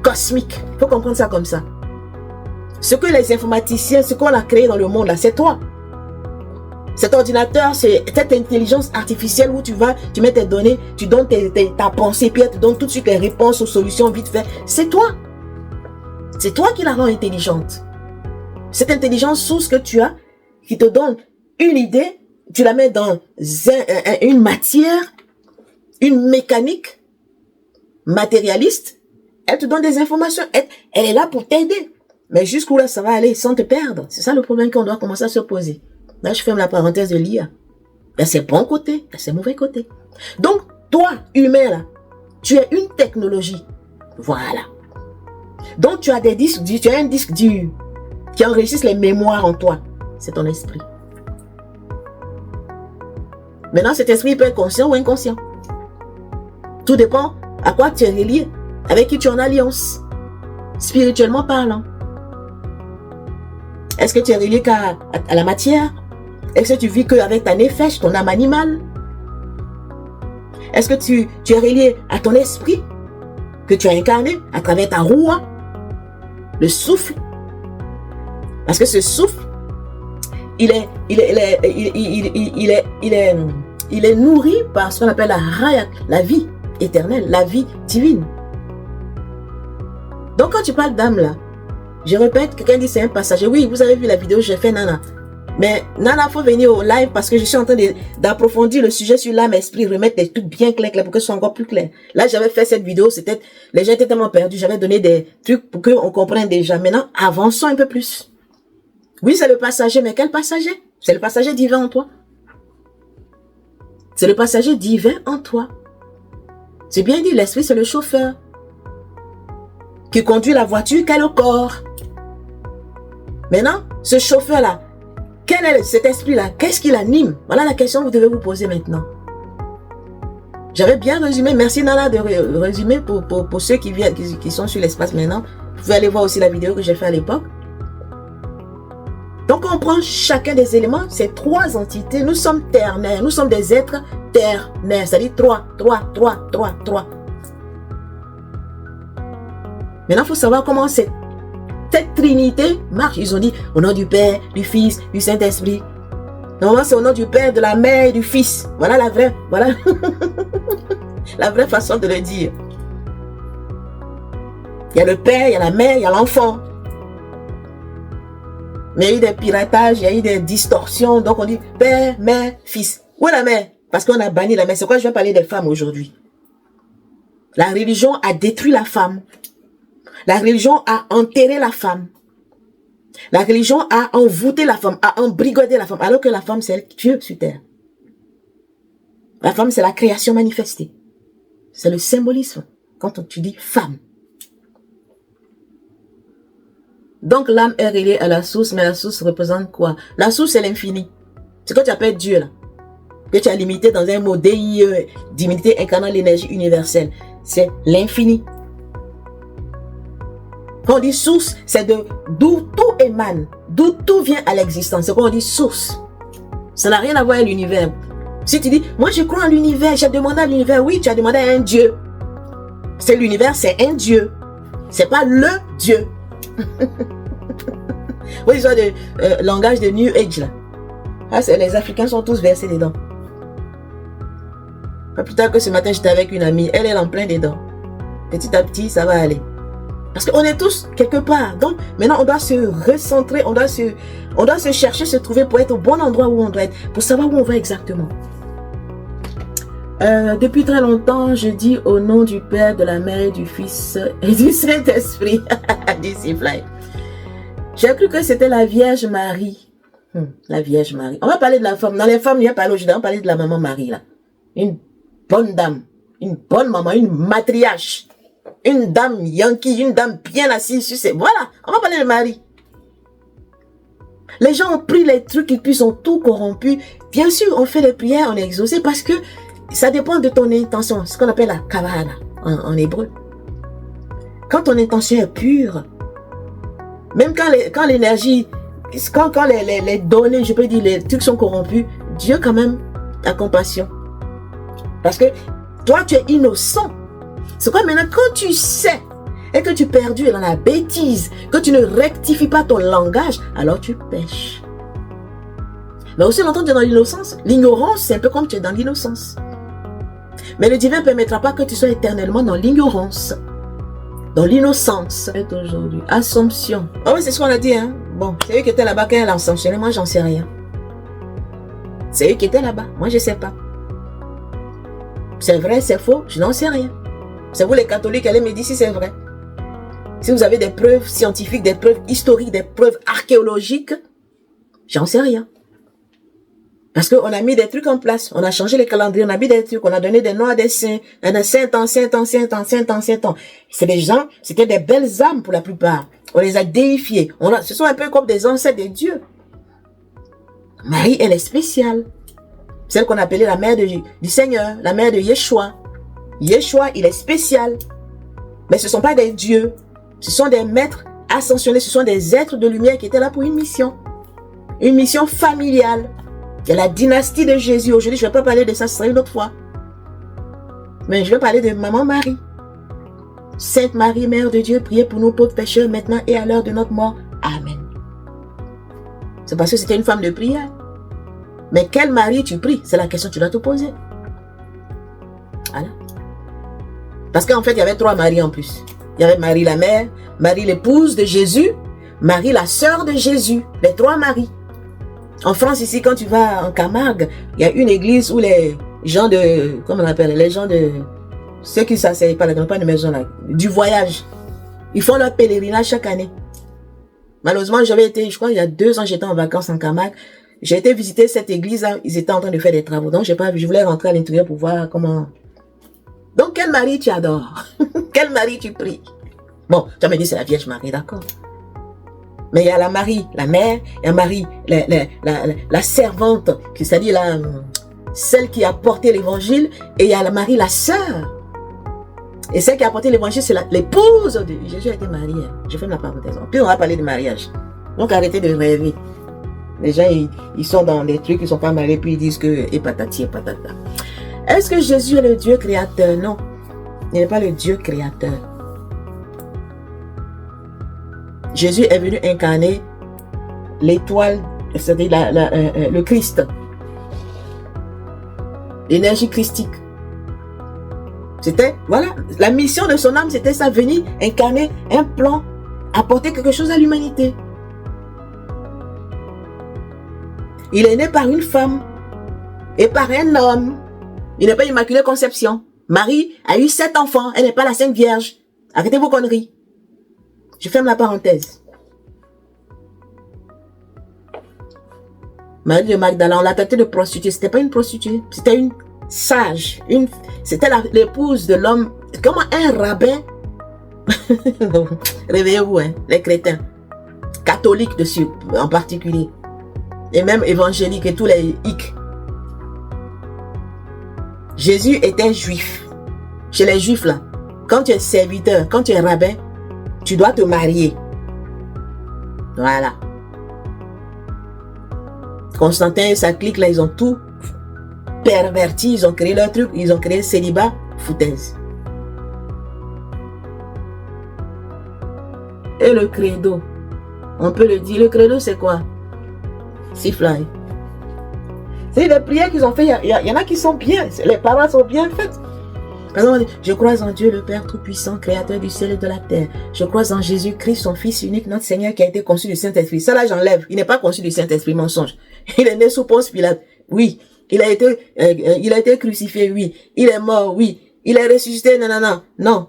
cosmique. Il faut comprendre ça comme ça. Ce que les informaticiens, ce qu'on a créé dans le monde là, c'est toi. Cet ordinateur, c'est cette intelligence artificielle où tu mets tes données, tu donnes ta pensée, puis elle te donne tout de suite les réponses aux solutions vite fait. C'est toi. C'est toi qui la rends intelligente. Cette intelligence source que tu as, qui te donne une idée, tu la mets dans une matière, une mécanique matérialiste, elle te donne des informations, elle est là pour t'aider. Mais jusqu'où là ça va aller sans te perdre? C'est ça le problème qu'on doit commencer à se poser. Là, je ferme la parenthèse de l'IA. Il y a ses bons côtés, il y a ses mauvais côtés. Donc, toi, humain, là, tu es une technologie. Voilà. Donc, tu as des disques durs, tu as un disque dur qui enregistre les mémoires en toi. C'est ton esprit. Maintenant, cet esprit peut être conscient ou inconscient. Tout dépend à quoi tu es relié, avec qui tu es en alliance, spirituellement parlant. Est-ce que tu es relié qu'à la matière? Est-ce que tu vis qu'avec ta nefesh, ton âme animale? Est-ce que tu es relié à ton esprit que tu as incarné à travers ta roue, le souffle? Parce que ce souffle, il est nourri par ce qu'on appelle la raya, la vie éternelle, la vie divine. Donc quand tu parles d'âme là, je répète, quelqu'un dit c'est un passager. Oui, vous avez vu la vidéo, j'ai fait Nana. Mais Nana, faut venir au live parce que je suis en train d'approfondir le sujet sur l'âme, esprit, remettre des trucs bien clairs pour que ce soit encore plus clair. Là, j'avais fait cette vidéo, les gens étaient tellement perdus, j'avais donné des trucs pour qu'on comprenne déjà. Maintenant, avançons un peu plus. Oui, c'est le passager, mais quel passager? C'est le passager divin en toi. C'est le passager divin en toi. C'est bien dit, l'esprit, c'est le chauffeur. qui conduit la voiture qu'est le corps. Maintenant, ce chauffeur-là, quel est cet esprit-là? Qu'est-ce qui l'anime? Voilà la question que vous devez vous poser maintenant. J'avais bien résumé. Merci Nana de résumer pour ceux qui sont sur l'espace maintenant. Vous pouvez aller voir aussi la vidéo que j'ai faite à l'époque. Donc on prend chacun des éléments, ces trois entités. Nous sommes ternaires, nous sommes des êtres ternaires, c'est-à-dire trois. Maintenant, il faut savoir comment cette trinité marche. Ils ont dit au nom du Père, du Fils, du Saint-Esprit. Normalement, c'est au nom du Père, de la Mère et du Fils. Voilà la vraie, voilà la vraie façon de le dire. Il y a le Père, il y a la Mère, il y a l'enfant. Mais il y a eu des piratages, il y a eu des distorsions. Donc on dit Père, Mère, Fils. Où est la Mère? Parce qu'on a banni la Mère. C'est quoi je vais parler des femmes aujourd'hui? La religion a détruit la femme. La religion a enterré la femme. La religion a envoûté la femme, a embrigadé la femme, alors que la femme, c'est Dieu sur terre. La femme, c'est la création manifestée. C'est le symbolisme quand tu dis femme. Donc l'âme est reliée à la source, mais la source représente quoi? La source, c'est l'infini. C'est ce que tu appelles Dieu, là. Que tu as limité dans un mot DIE, divinité incarnant l'énergie universelle. C'est l'infini. Quand on dit source, c'est d'où tout émane, d'où tout vient à l'existence. C'est quand on dit source. Ça n'a rien à voir avec l'univers. Si tu dis, moi je crois en l'univers, j'ai demandé à l'univers, oui, tu as demandé à un Dieu. C'est l'univers, c'est un Dieu. C'est pas le Dieu. Oui, ils ont le langage de New Age là. Ah, les Africains sont tous versés dedans. Pas plus tard que ce matin, j'étais avec une amie, elle est en plein dedans. Petit à petit, ça va aller. Parce qu'on est tous quelque part. Donc, maintenant, on doit se recentrer, on doit se chercher, se trouver pour être au bon endroit où on doit être, pour savoir où on va exactement. Depuis très longtemps, je dis au nom du Père, de la Mère, du Fils et du Saint-Esprit. J'ai cru que c'était la Vierge Marie. La Vierge Marie. On va parler de la femme. Dans les femmes, il y a parlé aujourd'hui, on va parler de la maman Marie, là. Une bonne dame, une bonne maman, une matriarche. Une dame yankee, une dame bien assise sur ses... Voilà, on va parler de Marie. Les gens ont pris les trucs et puis sont tout corrompus. Bien sûr, on fait les prières, on est exaucé parce que ça dépend de ton intention. Ce qu'on appelle la kavana en hébreu. Quand ton intention est pure, même quand l'énergie, quand les données, je peux dire, les trucs sont corrompus, Dieu quand même a compassion. Parce que toi, tu es innocent. C'est quoi maintenant, quand tu sais et que tu perds dans la bêtise, que tu ne rectifies pas ton langage, alors tu pêches. Mais aussi longtemps tu es dans l'innocence, l'ignorance, c'est un peu comme tu es dans l'innocence. Mais le divin ne permettra pas que tu sois éternellement dans l'ignorance, dans l'innocence. Aujourd'hui, Assomption. Ah oui, c'est ce qu'on a dit, hein. Bon, c'est eux qui étaient là-bas quand elle a assomptionné, moi j'en sais rien. C'est eux qui étaient là-bas, moi je sais pas. C'est vrai, c'est faux, je n'en sais rien. C'est vous les catholiques, allez me dire si c'est vrai. Si vous avez des preuves scientifiques, des preuves historiques, des preuves archéologiques, j'en sais rien. Parce qu'on a mis des trucs en place, on a changé les calendriers, on a mis des trucs, on a donné des noms à des saints, à des saint temps. C'est des gens, c'était des belles âmes pour la plupart. On les a déifiés. Ce sont un peu comme des ancêtres des dieux. Marie, elle est spéciale. Celle qu'on appelait la mère du Seigneur, la mère de Yeshua. Yeshua, il est spécial. Mais ce ne sont pas des dieux. Ce sont des maîtres ascensionnés. Ce sont des êtres de lumière qui étaient là pour une mission. Une mission familiale. Il y a la dynastie de Jésus. Aujourd'hui, je ne vais pas parler de ça, ce sera une autre fois. Mais je vais parler de Maman Marie. Sainte Marie, Mère de Dieu, priez pour nous pauvres pécheurs, maintenant et à l'heure de notre mort. Amen. C'est parce que c'était une femme de prière. Mais quelle Marie tu pries? C'est la question que tu dois te poser. Voilà. Parce qu'en fait, il y avait 3 Maries en plus. Il y avait Marie la mère, Marie l'épouse de Jésus, Marie la sœur de Jésus. Les 3 Maries. En France, ici, quand tu vas en Camargue, il y a une église où les gens de... Comment on appelle? Les gens de... Ceux qui ne s'asseyent pas, pas de maison là. Du voyage. Ils font leur pèlerinage chaque année. Malheureusement, j'avais été, je crois, il y a 2 ans, j'étais en vacances en Camargue. J'ai été visiter cette église là. Ils étaient en train de faire des travaux. Donc, j'ai pas vu. Je voulais rentrer à l'intérieur pour voir comment... Donc, quel mari tu adores? Quel mari tu pries? Bon, tu vas me dire c'est la Vierge Marie, d'accord. Mais il y a la Marie, la mère, il y a Marie, la servante, c'est-à-dire celle qui a porté l'évangile, et il y a la Marie, la sœur. Et celle qui a porté l'évangile, c'est l'épouse de Jésus a été marié. Je fais ma parenthèse. Puis on va parler de mariage. Donc arrêtez de rêver. Les gens, ils sont dans des trucs, ils sont pas mariés, puis ils disent que et patati et patata. Est-ce que Jésus est le Dieu créateur? Non. Il n'est pas le Dieu créateur. Jésus est venu incarner l'étoile, c'est-à-dire le Christ. L'énergie christique. C'était, voilà, la mission de son âme, c'était ça, venir incarner un plan, apporter quelque chose à l'humanité. Il est né par une femme et par un homme. Il n'est pas Immaculée Conception. Marie a eu 7 enfants, elle n'est pas la Sainte Vierge. Arrêtez vos conneries. Je ferme la parenthèse. Marie de Magdala, on l'a traitée de prostituée. C'était pas une prostituée, c'était une sage. C'était l'épouse de l'homme. Comment un rabbin, réveillez-vous, hein, les chrétiens, catholiques dessus en particulier, et même évangéliques et tous les hic. Jésus était juif. Chez les juifs là, quand tu es serviteur, quand tu es rabbin, tu dois te marier. Voilà. Constantin et sa clique là, ils ont tout perverti, ils ont créé leur truc, ils ont créé célibat, foutaise. Et le credo, on peut le dire, le credo c'est quoi? Siffler. C'est les prières qu'ils ont fait, il y en a qui sont bien, les paroles sont bien faites. Par exemple, je crois en Dieu le Père Tout-Puissant, Créateur du ciel et de la terre. Je crois en Jésus-Christ, son Fils unique, notre Seigneur, qui a été conçu du Saint-Esprit. Ça là, j'enlève. Il n'est pas conçu du Saint-Esprit, mensonge. Il est né sous Ponce Pilate, oui. Il a été crucifié, oui. Il est mort, oui. Il est ressuscité, non.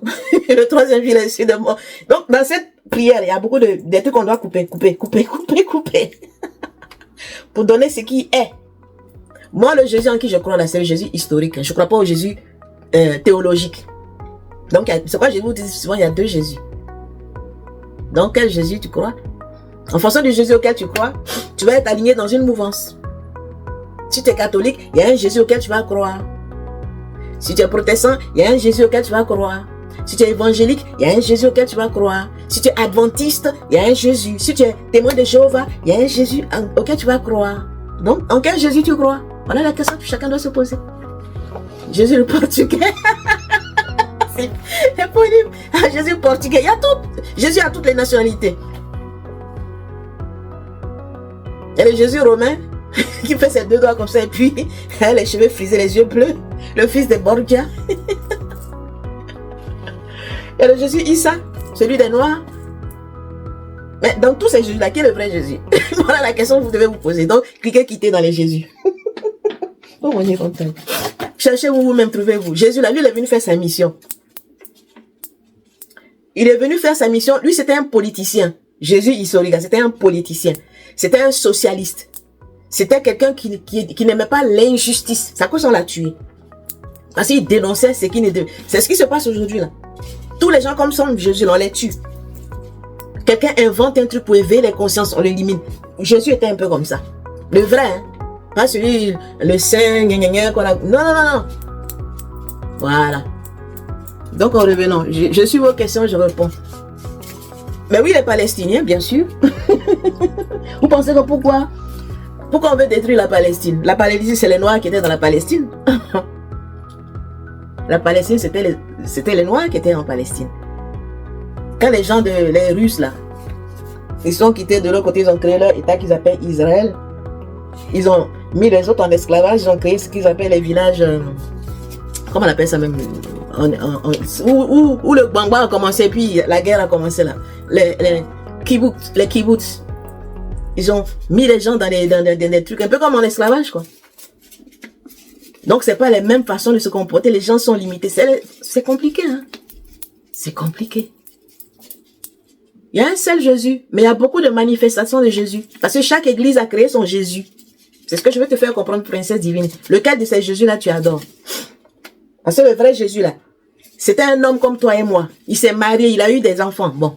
Le troisième jour, il est ressuscité de mort. Donc, dans cette prière, il y a beaucoup de trucs qu'on doit couper. Pour donner ce qui est. Moi, le Jésus en qui je crois, là, c'est le Jésus historique. Je ne crois pas au Jésus théologique. Donc, c'est quoi je vous dis souvent, il y a 2 Jésus. Donc, quel Jésus tu crois? En fonction du Jésus auquel tu crois, tu vas être aligné dans une mouvance. Si tu es catholique, il y a un Jésus auquel tu vas croire. Si tu es protestant, il y a un Jésus auquel tu vas croire. Si tu es évangélique, il y a un Jésus auquel tu vas croire. Si tu es adventiste, il y a un Jésus. Si tu es témoin de Jéhovah, il y a un Jésus auquel tu vas croire. Donc, en quel Jésus tu crois? Voilà la question que chacun doit se poser. Jésus le portugais. C'est éponyme. Jésus le portugais. Il y a tout. Jésus a toutes les nationalités. Il y a le Jésus romain qui fait ses 2 doigts comme ça et puis les cheveux frisés, les yeux bleus. Le fils de Borgia. Il y a le Jésus Issa, celui des Noirs. Mais dans tous ces Jésus-là, qui est le vrai Jésus? Voilà la question que vous devez vous poser. Donc, cliquez quitter dans les Jésus. Oh mon Dieu, content. Cherchez-vous vous-même, trouvez-vous. Jésus, là, lui, il est venu faire sa mission. Il est venu faire sa mission. Lui, c'était un politicien. Jésus historique, c'était un politicien. C'était un socialiste. C'était quelqu'un qui n'aimait pas l'injustice. C'est à cause qu'on l'a tué. Parce qu'il dénonçait ce qui ne devait. C'est ce qui se passe aujourd'hui là. Tous les gens comme ça, Jésus, on les tue. Quelqu'un invente un truc pour éveiller les consciences, on l'élimine. Jésus était un peu comme ça. Le vrai, hein. Pas celui, le saint, qu'on a. Non. Voilà. Donc, en revenant, je suis vos questions, je réponds. Mais oui, les Palestiniens, bien sûr. Vous pensez que pourquoi on veut détruire la Palestine? La Palestine, c'est les Noirs qui étaient dans la Palestine. La Palestine, c'était les Noirs qui étaient en Palestine. Quand les gens les Russes, là, ils sont quittés de l'autre côté, ils ont créé leur État qu'ils appellent Israël. Ils ont mis les autres en esclavage, ils ont créé ce qu'ils appellent les villages, comment on appelle ça même, où le Bangba a commencé, puis la guerre a commencé là. Les kibbutz. Ils ont mis les gens dans des trucs, un peu comme en esclavage, quoi. Donc, c'est pas les mêmes façons de se comporter, les gens sont limités. C'est compliqué, hein. C'est compliqué. Il y a un seul Jésus, mais il y a beaucoup de manifestations de Jésus. Parce que chaque église a créé son Jésus. C'est ce que je veux te faire comprendre, princesse divine. Lequel de ces Jésus-là tu adores? Parce que le vrai Jésus-là, C'était un homme comme toi et moi. Il s'est marié, il a eu des enfants. Bon,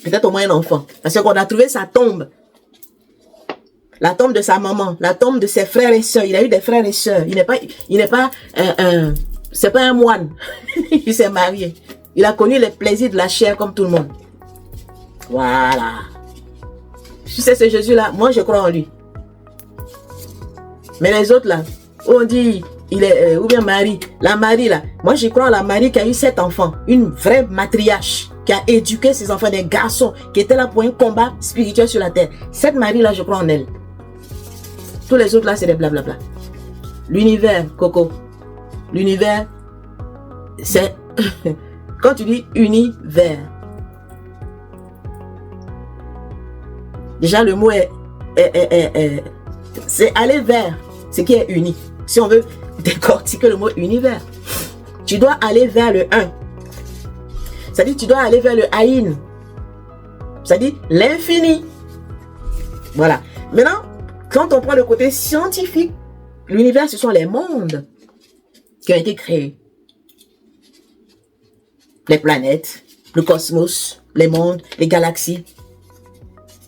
peut-être au moins un enfant. Parce qu'on a trouvé sa tombe. La tombe de sa maman, la tombe de ses frères et sœurs. Il a eu des frères et sœurs. C'est pas un moine. Il s'est marié. Il a connu les plaisirs de la chair comme tout le monde. Voilà. Tu sais, ce Jésus-là, moi je crois en lui. Mais les autres là, on dit, il est, ou bien Marie, la Marie là, moi je crois en la Marie qui a eu 7 enfants, une vraie matriarche, qui a éduqué ses enfants, des garçons, qui étaient là pour un combat spirituel sur la terre. Cette Marie là, je crois en elle. Tous les autres là, c'est des blablabla. L'univers, Coco, l'univers, c'est, quand tu dis univers, déjà le mot c'est aller vers ce qui est uni. Si on veut décortiquer le mot univers, tu dois aller vers le 1. C'est-à-dire tu dois aller vers le Aïn. C'est-à-dire l'infini. Voilà. Maintenant, quand on prend le côté scientifique, l'univers, ce sont les mondes qui ont été créés. Les planètes, le cosmos, les mondes, les galaxies.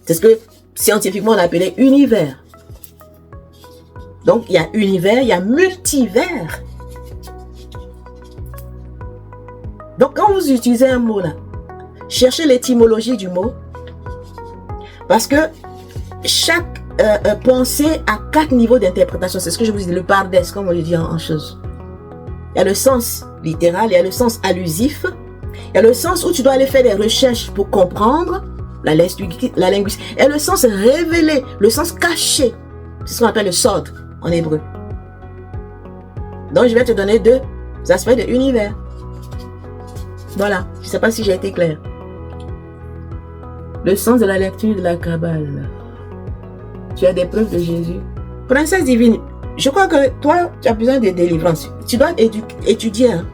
C'est ce que scientifiquement on appelait univers. Donc il y a univers, il y a multivers. Donc quand vous utilisez un mot là, cherchez l'étymologie du mot. Parce que chaque pensée a 4 niveaux d'interprétation. C'est ce que je vous dis, le pardes, comme on le dit en chose. Il y a le sens littéral, il y a le sens allusif, il y a le sens où tu dois aller faire des recherches pour comprendre la linguistique, et le sens révélé, le sens caché. C'est ce qu'on appelle le sod en hébreu. Donc je vais te donner 2 aspects de l'univers. Voilà, je ne sais pas si j'ai été clair. Le sens de la lecture de la Kabbale. Tu as des preuves de Jésus. Princesse divine, je crois que toi, tu as besoin de délivrance. Tu dois étudier. Hein.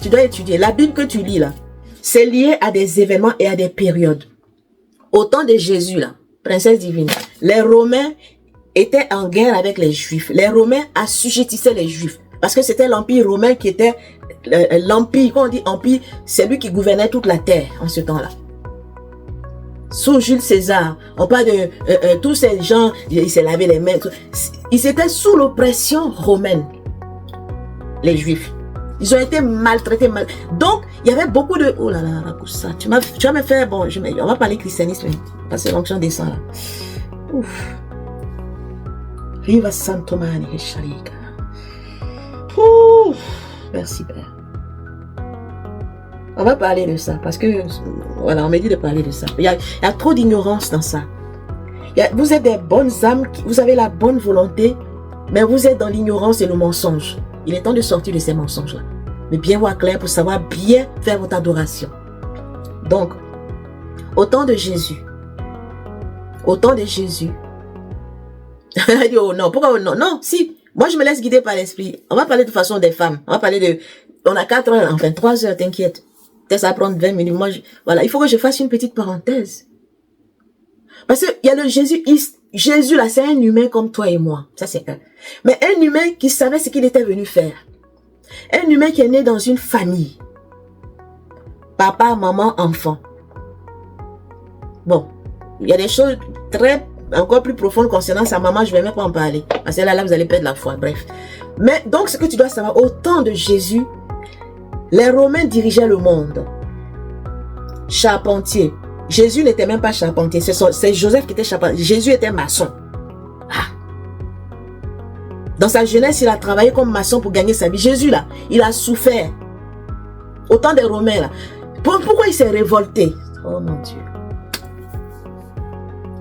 Tu dois étudier. La Bible que tu lis là, c'est lié à des événements et à des périodes. Au temps de Jésus là, princesse divine, les Romains étaient en guerre avec les Juifs. Les Romains assujettissaient les Juifs. Parce que c'était l'Empire romain qui était l'Empire. Quand on dit Empire, c'est lui qui gouvernait toute la terre en ce temps-là. Sous Jules César, on parle de tous ces gens, ils se lavaient les mains. Ils étaient sous l'oppression romaine, les Juifs. Ils ont été maltraités. Donc, il y avait beaucoup de... Oh là là, ça. Tu vas me faire... Bon, on va parler christianisme. Parce que l'onction descend là. Ouf. Riva Santomani et Sharika. Merci Père. On va parler de ça. Parce que... Voilà, on m'a dit de parler de ça. Il y a trop d'ignorance dans ça. Vous êtes des bonnes âmes. Vous avez la bonne volonté. Mais vous êtes dans l'ignorance et le mensonge. Il est temps de sortir de ces mensonges-là. Mais bien voir clair pour savoir bien faire votre adoration. Donc, au temps de Jésus. Au temps de Jésus. Elle dit, oh non, pourquoi oh non? Non, si. Moi, je me laisse guider par l'esprit. On va parler de façon des femmes. On va parler de... On a 4 heures, enfin 3 heures, t'inquiète. Peut-être ça va prendre 20 minutes. Moi, voilà, il faut que je fasse une petite parenthèse. Parce qu'il y a le Jésus. Jésus, là, c'est un humain comme toi et moi. Ça, c'est un. Mais un humain qui savait ce qu'il était venu faire. Un humain qui est né dans une famille. Papa, maman, enfant. Bon, il y a des choses encore plus profondes concernant sa maman. Je ne vais même pas en parler. Parce que là, vous allez perdre la foi. Bref. Mais donc, ce que tu dois savoir, au temps de Jésus, les Romains dirigeaient le monde. Charpentier. Jésus n'était même pas charpentier. C'est Joseph qui était charpentier. Jésus était maçon. Ah. Dans sa jeunesse, il a travaillé comme maçon pour gagner sa vie. Jésus, là, il a souffert. Au temps des Romains, là. Pourquoi il s'est révolté? Oh mon Dieu.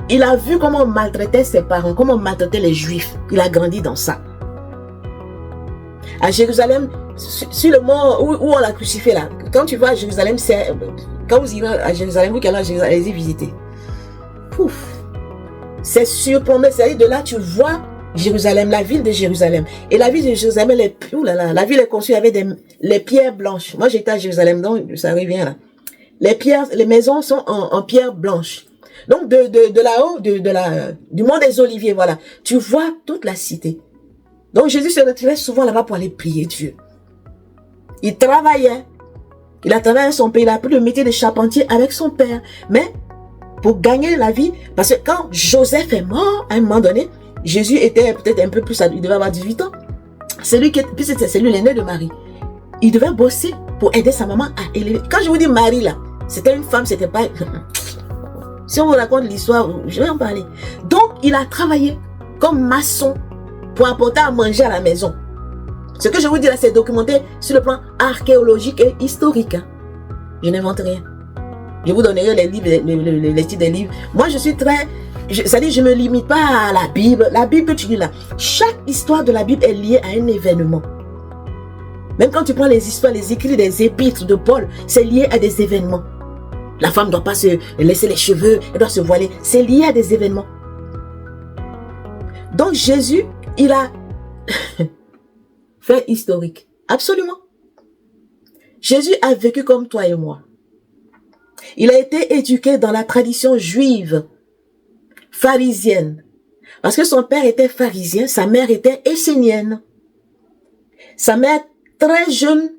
Il a vu comment on maltraitait ses parents, comment on maltraitait les Juifs. Il a grandi dans ça. À Jérusalem, sur le mont où on l'a crucifié, là. Quand tu vas à Jérusalem, quand vous irez à Jérusalem, vous qui allez à Jérusalem, allez-y visiter. Pouf. C'est surprenant. C'est-à-dire de là, tu vois Jérusalem, la ville de Jérusalem. Et la ville de Jérusalem, la ville est construite avec les pierres blanches. Moi, j'étais à Jérusalem, donc ça revient là. Les maisons sont en pierre blanche. Donc, de là-haut, du mont des Oliviers, voilà. Tu vois toute la cité. Donc, Jésus se retirait souvent là-bas pour aller prier Dieu. Il travaillait. Il a travaillé son père. Il a pris le métier de charpentier avec son père. Mais pour gagner la vie, parce que quand Joseph est mort, à un moment donné, Jésus était peut-être un peu plus, il devait avoir 18 ans. C'est lui l'aîné de Marie. Il devait bosser pour aider sa maman à élever. Quand je vous dis Marie là, c'était une femme, c'était pas... Si on vous raconte l'histoire, je vais en parler. Donc, il a travaillé comme maçon pour apporter à manger à la maison. Ce que je vous dis là, c'est documenté sur le plan archéologique et historique. Hein. Je n'invente rien. Je vous donnerai les livres, les titres des livres. Moi, je suis très... C'est-à-dire, je ne me limite pas à la Bible. La Bible que tu lis là, chaque histoire de la Bible est liée à un événement. Même quand tu prends les histoires, les écrits des épîtres de Paul, c'est lié à des événements. La femme ne doit pas se laisser les cheveux, elle doit se voiler. C'est lié à des événements. Donc Jésus, il a fait historique. Absolument. Jésus a vécu comme toi et moi. Il a été éduqué dans la tradition juive, pharisienne. Parce que son père était pharisien, sa mère était essénienne. Sa mère, très jeune,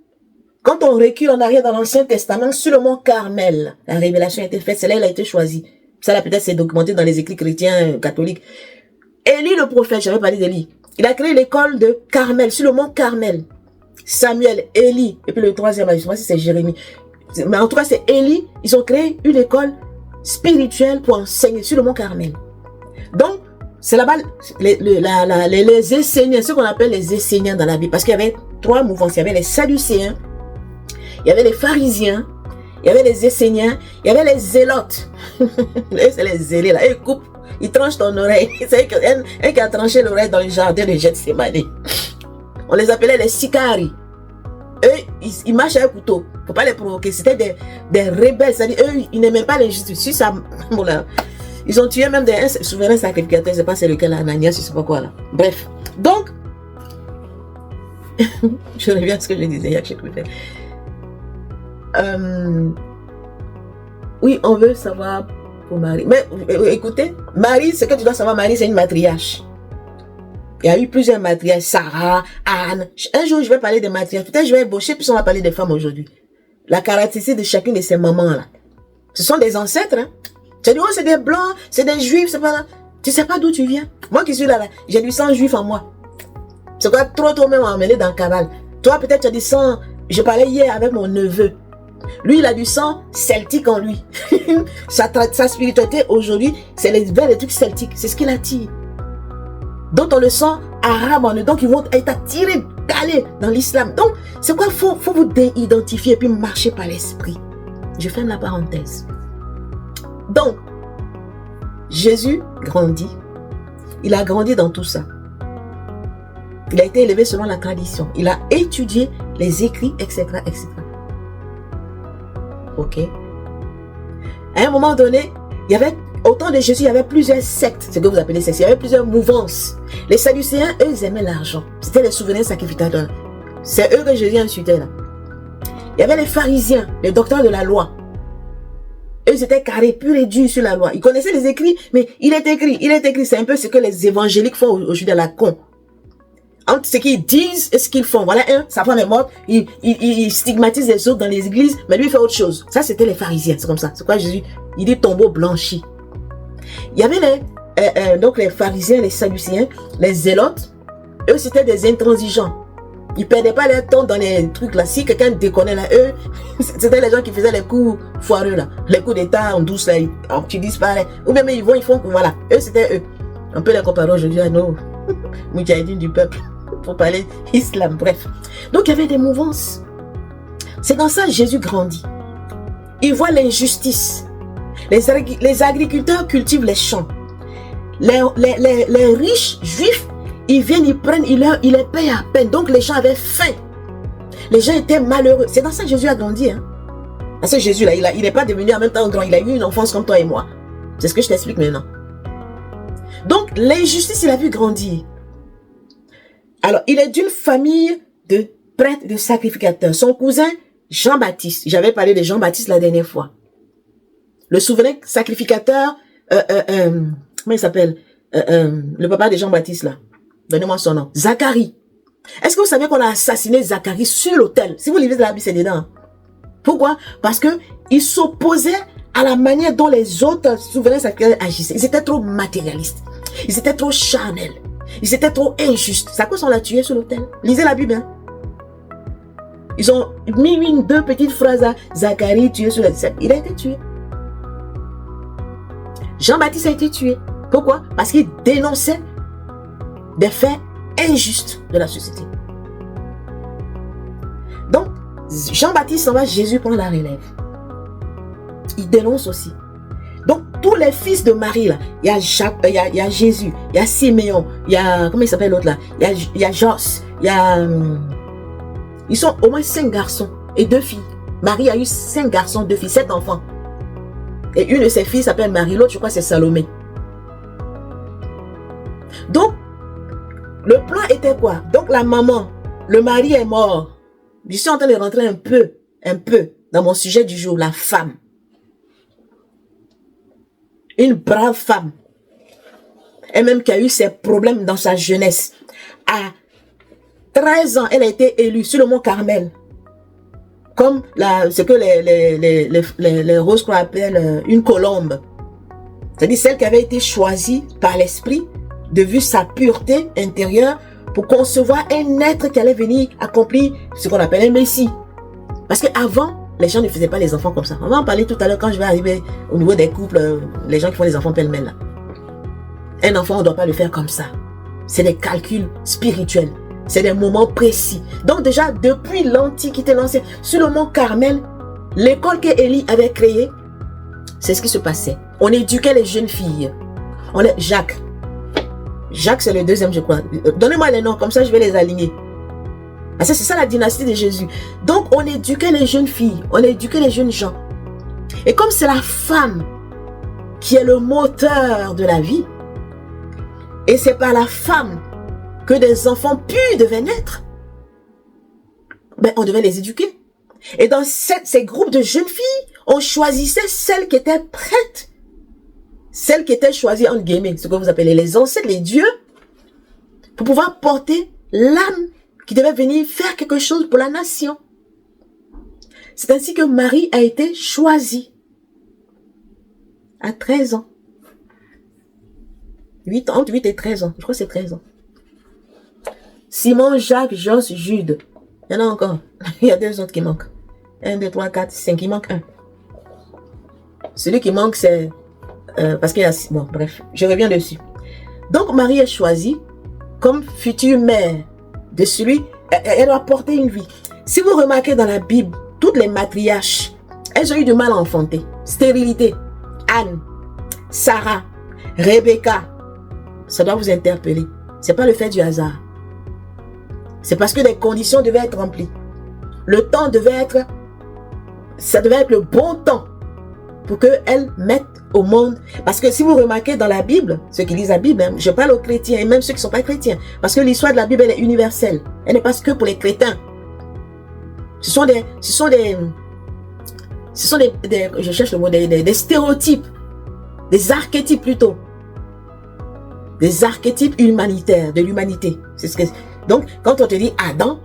quand on recule en arrière dans l'Ancien Testament, sur le mont Carmel, la révélation a été faite, c'est là qu'il a été choisi. Ça là peut-être c'est documenté dans les écrits chrétiens catholiques. Élie le prophète, j'avais parlé d'Élie. Il a créé l'école de Carmel, sur le mont Carmel. Samuel, Élie, et puis le troisième, je ne sais pas si c'est Jérémie. Mais en tout cas, c'est Élie. Ils ont créé une école spirituelle pour enseigner sur le mont Carmel. Donc, c'est là-bas les Esséniens, ce qu'on appelle les Esséniens dans la Bible. Parce qu'il y avait trois mouvements. Il y avait les Sadducéens, il y avait les pharisiens, il y avait les Esséniens, il y avait les zélotes. C'est les zélés là. Ils coupent, ils tranchent ton oreille. C'est un qui a tranché l'oreille dans le jardin de Gethsémane. On les appelait les sicari. Eux, ils marchent avec un couteau. Faut pas les provoquer. C'était des rebelles. C'est-à-dire, eux, ils n'aimaient pas l'injustice. Si ça, voilà. Ils ont tué même un souverain sacrificateur. Je sais pas c'est lequel, Ananias, je sais pas quoi là. Bref. Donc, je reviens à ce que je disais. Il y a quelque chose. Oui, on veut savoir pour Marie. Mais écoutez, Marie, ce que tu dois savoir, Marie, c'est une matriarche. Il y a eu plusieurs matriarches, Sarah, Anne. Un jour, je vais parler des matriarches. Peut-être je vais ébaucher, puis on va parler des femmes aujourd'hui. La caractéristique de chacune de ces mamans-là. Ce sont des ancêtres. Hein. Tu dis, oh, c'est des blancs, c'est des juifs, c'est pas là. Tu sais pas d'où tu viens. Moi qui suis là, j'ai du sang juif en moi. C'est quoi, trop même emmené dans le cabal. Toi, peut-être, tu as du sang. Je parlais hier avec mon neveu. Lui, il a du sang celtique en lui. sa spiritualité aujourd'hui, c'est les trucs celtiques. C'est ce qu'il attire. Donc on le sent arabe en eux, donc ils vont être attirés d'aller dans l'islam. Donc c'est quoi, faut vous déidentifier et puis marcher par l'esprit. Je ferme la parenthèse. Donc Jésus grandit, il a grandi dans tout ça. Il a été élevé selon la tradition, il a étudié les écrits, etc., etc. Ok. À un moment donné, il y avait au temps de Jésus, il y avait plusieurs sectes, ce que vous appelez sectes, il y avait plusieurs mouvances. Les Sadducéens, eux, ils aimaient l'argent. C'était les souverains sacrificateurs. C'est eux que Jésus insultait là. Il y avait les pharisiens, les docteurs de la loi. Eux, ils étaient carrés, purs et durs sur la loi. Ils connaissaient les écrits, mais il est écrit. C'est un peu ce que les évangéliques font aujourd'hui à la con. Entre ce qu'ils disent et ce qu'ils font. Voilà, sa femme est morte, il stigmatise les autres dans les églises, mais lui, il fait autre chose. Ça, c'était les pharisiens, c'est comme ça. C'est quoi Jésus? Il dit tombeau blanchi. Il y avait donc les pharisiens, les sadducéens, les zélotes. Eux, c'était des intransigeants. Ils ne perdaient pas leur temps dans les trucs là. Si quelqu'un déconnait là, eux, c'était les gens qui faisaient les coups foireux là. Les coups d'état en douce là, tu disparais. Ou même ils font que voilà. Eux, c'était eux. On peut les comparer aujourd'hui à nos moudjahidines du peuple. Pour parler islam, bref. Donc il y avait des mouvances. C'est dans ça que Jésus grandit. Il voit l'injustice. Les agriculteurs cultivent les champs. Les riches juifs, ils viennent, ils prennent, ils les payent à peine. Donc les gens avaient faim. Les gens étaient malheureux. C'est dans ça que Jésus a grandi. Hein. Parce que Jésus, là, il n'est pas devenu en même temps grand. Il a eu une enfance comme toi et moi. C'est ce que je t'explique maintenant. Donc l'injustice, il a vu grandir. Alors, il est d'une famille de prêtres, de sacrificateurs. Son cousin, Jean-Baptiste. J'avais parlé de Jean-Baptiste la dernière fois. Le souverain sacrificateur, comment il s'appelle? Le papa de Jean-Baptiste là. Donnez-moi son nom. Zacharie. Est-ce que vous savez qu'on a assassiné Zacharie sur l'autel? Si vous lisez la Bible, c'est dedans. Pourquoi? Parce que il s'opposait à la manière dont les autres souverains sacrés agissaient. Ils étaient trop matérialistes. Ils étaient trop charnels. Ils étaient trop injustes. C'est à cause qu'on l'a tué sur l'autel. Lisez la Bible. Hein? Ils ont mis deux petites phrases à Zacharie tué sur l'autel. Il a été tué. Jean-Baptiste a été tué. Pourquoi? Parce qu'il dénonçait des faits injustes de la société. Donc, Jean-Baptiste s'en va, Jésus prend la relève. Il dénonce aussi. Donc, tous les fils de Marie, là, il y a Jésus, il y a Siméon, il y a, comment il s'appelle l'autre là? Il y a Jos, il y a, ils sont au moins 5 garçons et 2 filles. Marie a eu 5 garçons, 2 filles, 7 enfants. Et une de ses filles s'appelle Marie, l'autre, je crois, c'est Salomé. Donc, le plan était quoi? Donc, la maman, le mari est mort. Je suis en train de rentrer un peu dans mon sujet du jour, la femme. Une brave femme. Elle-même qui a eu ses problèmes dans sa jeunesse. À 13 ans, elle a été élue sur le mont Carmel. Comme ce que les Roses qu'on appelle une colombe. C'est-à-dire celle qui avait été choisie par l'esprit, de vue sa pureté intérieure, pour concevoir un être qui allait venir accomplir ce qu'on appelle un Messie. Parce qu'avant, les gens ne faisaient pas les enfants comme ça. On va en parler tout à l'heure quand je vais arriver au niveau des couples, les gens qui font les enfants pêle-mêle. Un enfant, on ne doit pas le faire comme ça. C'est des calculs spirituels. C'est des moments précis. Donc déjà, depuis l'Antiquité, l'ancien, sur le mont Carmel, l'école qu'Élie avait créée, c'est ce qui se passait. On éduquait les jeunes filles. Jacques, c'est le deuxième, je crois. Donnez-moi les noms, comme ça je vais les aligner. Parce que c'est ça la dynastie de Jésus. Donc on éduquait les jeunes filles, on éduquait les jeunes gens. Et comme c'est la femme qui est le moteur de la vie, et c'est par la femme que des enfants purs devaient naître, ben on devait les éduquer. Et dans ces groupes de jeunes filles, on choisissait celles qui étaient prêtes. Celles qui étaient choisies entre guillemets, ce que vous appelez les ancêtres, les dieux, pour pouvoir porter l'âme qui devait venir faire quelque chose pour la nation. C'est ainsi que Marie a été choisie à 13 ans. Entre 8 et 13 ans. Je crois que c'est 13 ans. Simon, Jacques, Jos, Jude. Il y en a encore. Il y a 2 autres qui manquent. 1, 2, 3, 4, 5. Il manque un. Celui qui manque, c'est... parce qu'il y a... Bon, bref. Je reviens dessus. Donc, Marie est choisie comme future mère de celui... Elle doit porter une vie. Si vous remarquez dans la Bible, toutes les matriarches, elles ont eu du mal à enfanter. Stérilité. Anne, Sarah, Rebecca. Ça doit vous interpeller. C'est pas le fait du hasard. C'est parce que les conditions devaient être remplies. Le temps devait être... Ça devait être le bon temps pour qu'elles mettent au monde. Parce que si vous remarquez dans la Bible, ceux qui lisent la Bible, hein, je parle aux chrétiens et même ceux qui ne sont pas chrétiens. Parce que l'histoire de la Bible, elle est universelle. Elle n'est pas que pour les chrétiens. Ce sont des je cherche le mot, des stéréotypes. Des archétypes plutôt. Des archétypes humanitaires, de l'humanité. C'est ce que... Donc, quand on te dit Adam,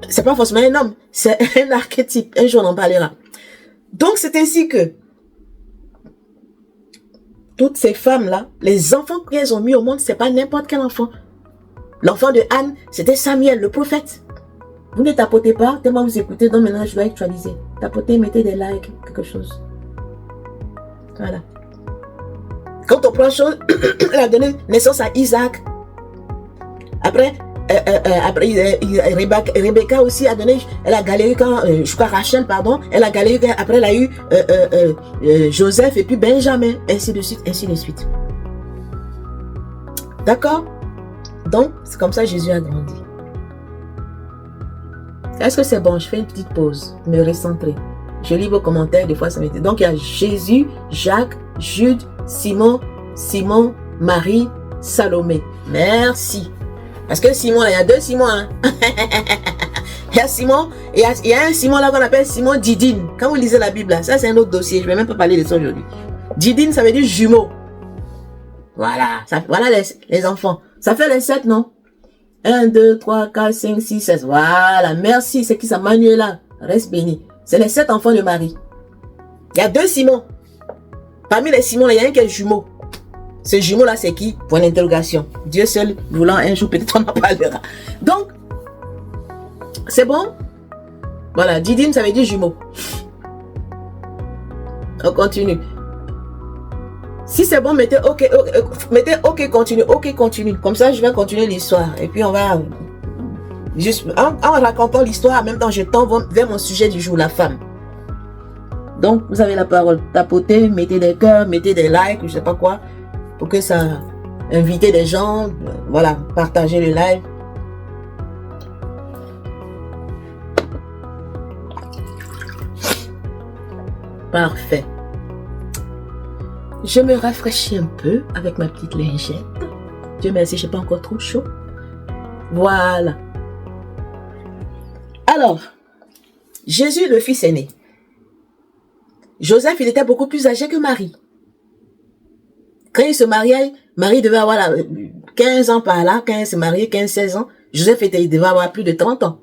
c'est pas forcément un homme, c'est un archétype. Un jour, on en parlera. Donc, c'est ainsi que toutes ces femmes-là, les enfants qu'elles ont mis au monde, c'est pas n'importe quel enfant. L'enfant de Anne, c'était Samuel, le prophète. Vous ne tapotez pas, tellement vous écoutez, donc maintenant je dois actualiser. Tapotez, mettez des likes, quelque chose. Voilà. Quand on prend chose, elle a donné naissance à Isaac. Après Rebecca aussi a donné, elle a galéré quand, je crois Rachel, pardon, elle a galéré, après elle a eu Joseph et puis Benjamin, ainsi de suite, ainsi de suite. D'accord? Donc, c'est comme ça que Jésus a grandi. Est-ce que c'est bon? Je fais une petite pause, me recentrer. Je lis vos commentaires, des fois ça m'était. Donc, il y a Jésus, Jacques, Jude, Simon, Marie, Salomé. Merci. Parce que Simon, là, il y a 2 Simon. Hein? Il y a Simon, et il y a un Simon là qu'on appelle Simon Didine. Quand vous lisez la Bible, là, ça c'est un autre dossier. Je ne vais même pas parler de ça aujourd'hui. Didine, ça veut dire jumeau. Voilà, ça, voilà les enfants. Ça fait les 7, non? 1, 2, 3, 4, 5, 6, 7. Voilà, merci. C'est qui ça? Manuela. Reste béni. C'est les 7 enfants de Marie. Il y a 2 Simon. Parmi les Simons, il y a un qui est jumeau. Ce jumeau-là, c'est qui? Point d'interrogation. Dieu seul voulant, un jour, peut-être on en parlera. Donc, c'est bon? Voilà, Didyme, ça veut dire jumeau. On continue. Si c'est bon, mettez OK, continue, OK, continue. Comme ça, je vais continuer l'histoire. Et puis, on va... Juste, en racontant l'histoire, en même temps, je tends vers mon sujet du jour, la femme. Donc, vous avez la parole. Tapotez, mettez des cœurs, mettez des likes, je sais pas quoi, pour que ça... Invitez des gens, voilà, partagez le live. Parfait. Je me rafraîchis un peu avec ma petite lingette. Dieu merci, je n'ai pas encore trop chaud. Voilà. Alors, Jésus, le fils aîné. Joseph, il était beaucoup plus âgé que Marie. Quand il se mariait, Marie devait avoir 15 ans par là. Quand il se mariait, 15-16 ans. Joseph, il devait avoir plus de 30 ans.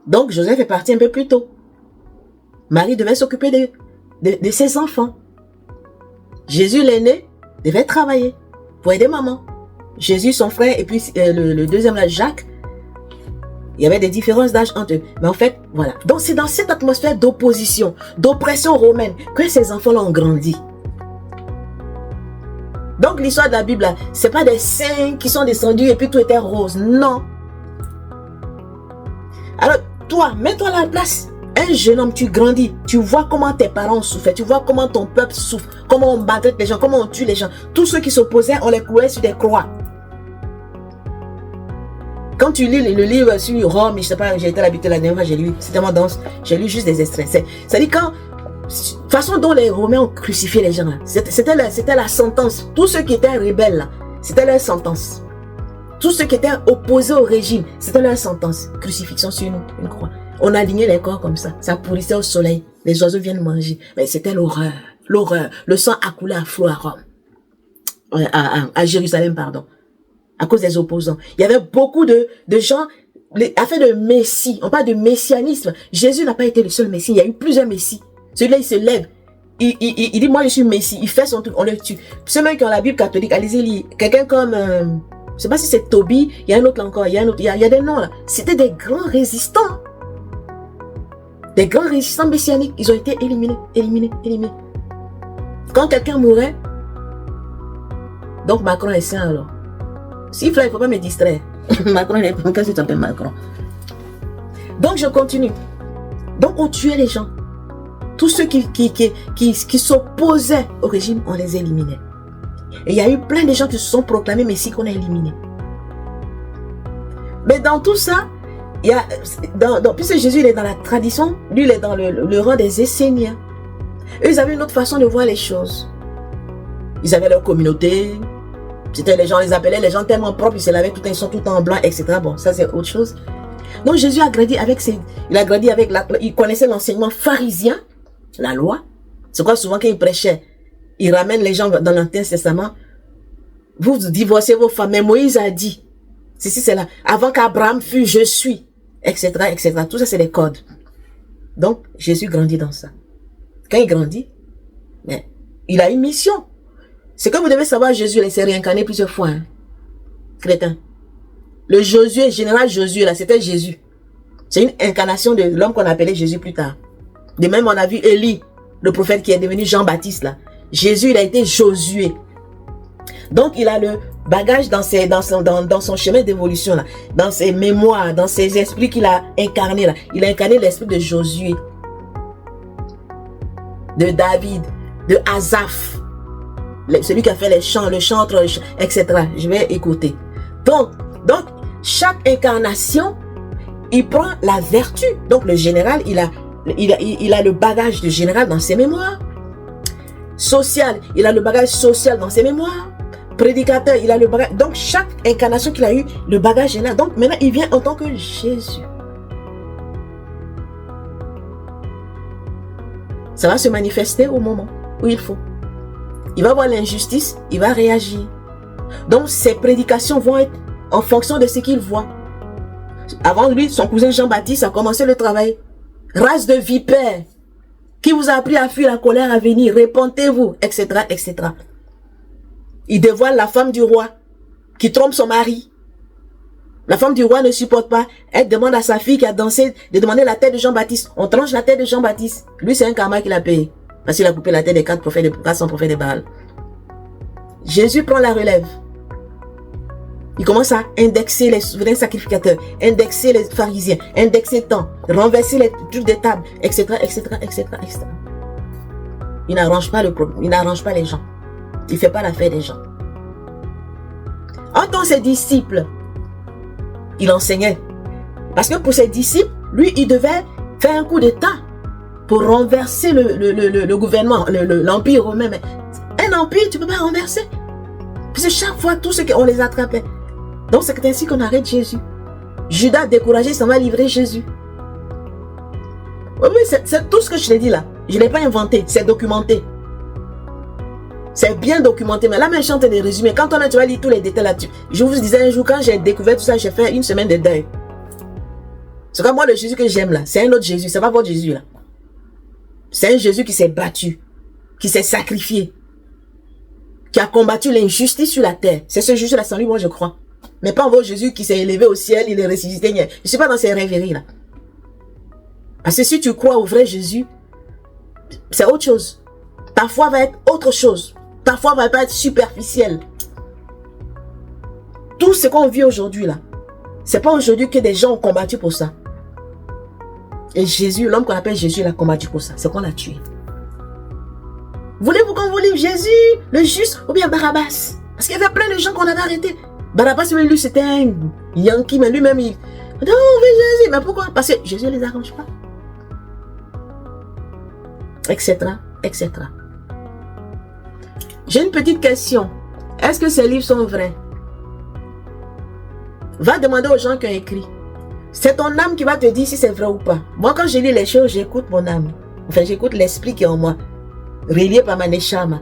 Donc, Joseph est parti un peu plus tôt. Marie devait s'occuper de ses enfants. Jésus, l'aîné, devait travailler pour aider maman. Jésus, son frère, et puis le deuxième, là, Jacques, il y avait des différences d'âge entre eux. Mais en fait, voilà. Donc, c'est dans cette atmosphère d'opposition, d'oppression romaine, que ces enfants-là ont grandi. Donc, l'histoire de la Bible, là, c'est pas des saints qui sont descendus et puis tout était rose. Non. Alors, toi, mets-toi à la place. Un jeune homme, tu grandis, tu vois comment tes parents souffrent, tu vois comment ton peuple souffre, comment on battait les gens, comment on tue les gens. Tous ceux qui s'opposaient, on les clouait sur des croix. Quand tu lis le livre sur Rome, je sais pas, j'ai été habité la dernière fois, j'ai lu, c'est tellement dense, j'ai lu juste des extraits. C'est-à-dire quand, façon dont les Romains ont crucifié les gens là, c'était la sentence. Tous ceux qui étaient rebelles là, c'était leur sentence. Tous ceux qui étaient opposés au régime, c'était leur sentence. Crucifixion sur une croix. On alignait les corps comme ça pourrissait au soleil. Les oiseaux viennent manger. Mais c'était l'horreur. L'horreur. Le sang a coulé à flot à Rome. À Jérusalem, pardon. À cause des opposants. Il y avait beaucoup de gens, afin de messie. On parle de messianisme. Jésus n'a pas été le seul messie. Il y a eu plusieurs messies. Celui-là, il se lève. Il dit, moi, je suis messie. Il fait son truc. On le tue. Ceux même qui ont la Bible catholique, allez-y lire. Quelqu'un comme... je sais pas si c'est Tobie. Il y a un autre là encore. Il y a des noms là. C'était des grands résistants. Des grands résistants messianiques, ils ont été éliminés. Quand quelqu'un mourait, donc Macron est saint alors. S'il faut, il ne faut pas me distraire. Macron, qu'est-ce que tu appelles Macron? Donc je continue. Donc on tuait les gens. Tous ceux qui s'opposaient au régime, on les éliminait. Et il y a eu plein de gens qui se sont proclamés messies qu'on a éliminés. Mais dans tout ça, puisque Jésus il est dans la tradition, lui il est dans le rang des Esséniens. Eux, ils avaient une autre façon de voir les choses. Ils avaient leur communauté. C'était les gens, les appelaient les gens tellement propres, ils se lavaient tout, ils sont tout en blanc, etc. Bon, ça c'est autre chose. Donc Jésus a grandi avec il connaissait l'enseignement pharisien, la loi. C'est quoi souvent quand il prêchait, il ramène les gens dans l'Ancien Testament. Vous divorcez vos femmes, mais Moïse a dit, ceci c'est là, avant qu'Abraham fût, je suis. Etc., etc. Tout ça, c'est des codes. Donc, Jésus grandit dans ça. Quand il grandit, mais il a une mission. C'est que vous devez savoir, Jésus, il s'est réincarné plusieurs fois. Hein. Crétin. Le Josué, général Josué, là, c'était Jésus. C'est une incarnation de l'homme qu'on appelait Jésus plus tard. De même, on a vu Élie, le prophète qui est devenu Jean-Baptiste, là. Jésus, il a été Josué. Donc, il a le bagage dans son chemin d'évolution, là, dans ses mémoires, dans ses esprits qu'il a incarnés. Là. Il a incarné l'esprit de Josué, de David, de Asaph, celui qui a fait les chants, le chantre, etc. Je vais écouter. Donc, chaque incarnation, il prend la vertu. Donc, le général, il a le bagage de général dans ses mémoires. Social, il a le bagage social dans ses mémoires. Prédicateur, il a le bagage. Donc, chaque incarnation qu'il a eu, le bagage est là. Donc, maintenant, il vient en tant que Jésus. Ça va se manifester au moment où il faut. Il va voir l'injustice, il va réagir. Donc, ses prédications vont être en fonction de ce qu'il voit. Avant lui, son cousin Jean-Baptiste a commencé le travail. Race de vipères, qui vous a appris à fuir la colère à venir, répentez-vous, etc., etc. Il dévoile la femme du roi, qui trompe son mari. La femme du roi ne supporte pas. Elle demande à sa fille qui a dansé de demander la tête de Jean-Baptiste. On tranche la tête de Jean-Baptiste. Lui, c'est un karma qu'il a payé. Parce qu'il a coupé la tête des 400 prophètes de Baal. Jésus prend la relève. Il commence à indexer les souverains sacrificateurs, indexer les pharisiens, indexer tant, renverser les trucs des tables, etc., etc., etc., etc. Il n'arrange pas le problème, il n'arrange pas les gens. Il ne fait pas l'affaire des gens. En tant que ses disciples, il enseignait. Parce que pour ses disciples, lui, il devait faire un coup d'État pour renverser le gouvernement, l'empire romain. Mais un empire, tu ne peux pas renverser. Parce que chaque fois, tous ceux qu'on les attrapait. Donc c'est ainsi qu'on arrête Jésus. Judas découragé, s'en va livrer Jésus. Oui, c'est tout ce que je t'ai dit là. Je ne l'ai pas inventé, c'est documenté. C'est bien documenté, mais là, même je suis en train de résumer. Quand tu vas lire tous les détails là-dessus. Je vous disais un jour, quand j'ai découvert tout ça, j'ai fait une semaine de deuil. C'est comme moi, le Jésus que j'aime là, c'est un autre Jésus, c'est pas votre Jésus là. C'est un Jésus qui s'est battu, qui s'est sacrifié, qui a combattu l'injustice sur la terre. C'est ce Jésus là, sans lui, moi je crois. Mais pas votre Jésus qui s'est élevé au ciel, il est ressuscité. Je ne suis pas dans ces rêveries là. Parce que si tu crois au vrai Jésus, c'est autre chose. Ta foi va être autre chose. Ta foi va pas être superficielle. Tout ce qu'on vit aujourd'hui là, c'est pas aujourd'hui que des gens ont combattu pour ça. Et Jésus, l'homme qu'on appelle Jésus, il a combattu pour ça. C'est qu'on l'a tué. Voulez-vous qu'on vous livre Jésus, le juste, ou bien Barabbas? Parce qu'il y avait plein de gens qu'on avait arrêtés. Barabbas, lui, c'était un Yankee, mais lui-même, il... Non, on veut Jésus. Mais pourquoi? Parce que Jésus ne les arrange pas. Etc. etc. J'ai une petite question. Est-ce que ces livres sont vrais? Va demander aux gens qui ont écrit. C'est ton âme qui va te dire si c'est vrai ou pas. Moi, quand je lis les choses, j'écoute mon âme. Enfin, j'écoute l'esprit qui est en moi. Relié par ma neshama.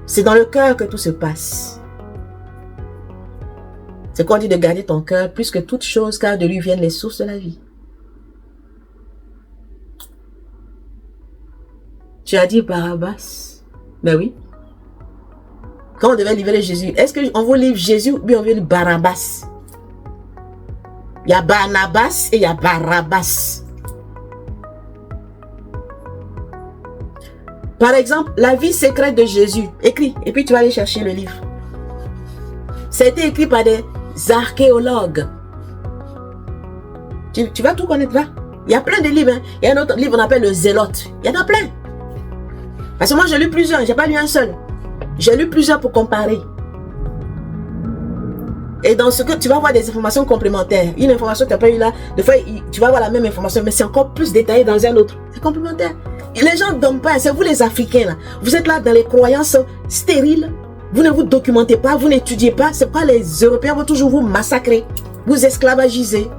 C'est dans le cœur que tout se passe. C'est qu'on dit de garder ton cœur plus que toute chose, car de lui viennent les sources de la vie. Tu as dit Barabbas. Ben oui. Quand on devait livrer Jésus, est-ce qu'on vous livre Jésus ou bien on veut livre Barabbas? Il y a Barnabas et il y a Barabbas. Par exemple, la vie secrète de Jésus. Écrit. Et puis tu vas aller chercher le livre. Ça a été écrit par des archéologues. Tu vas tout connaître là. Il y a plein de livres. Hein. Il y a un autre livre qu'on appelle le Zélote. Il y en a plein. Parce que moi j'ai lu plusieurs. J'ai pas lu un seul. J'ai lu plusieurs pour comparer. Et dans ce que tu vas avoir des informations complémentaires. Une information que tu n'as pas eu là. Des fois, tu vas avoir la même information. Mais c'est encore plus détaillé dans un autre. C'est complémentaire. Et les gens ne donnent pas. C'est vous les Africains là. Vous êtes là dans les croyances stériles. Vous ne vous documentez pas. Vous n'étudiez pas. C'est pourquoi les Européens vont toujours vous massacrer. Vous esclavagiser.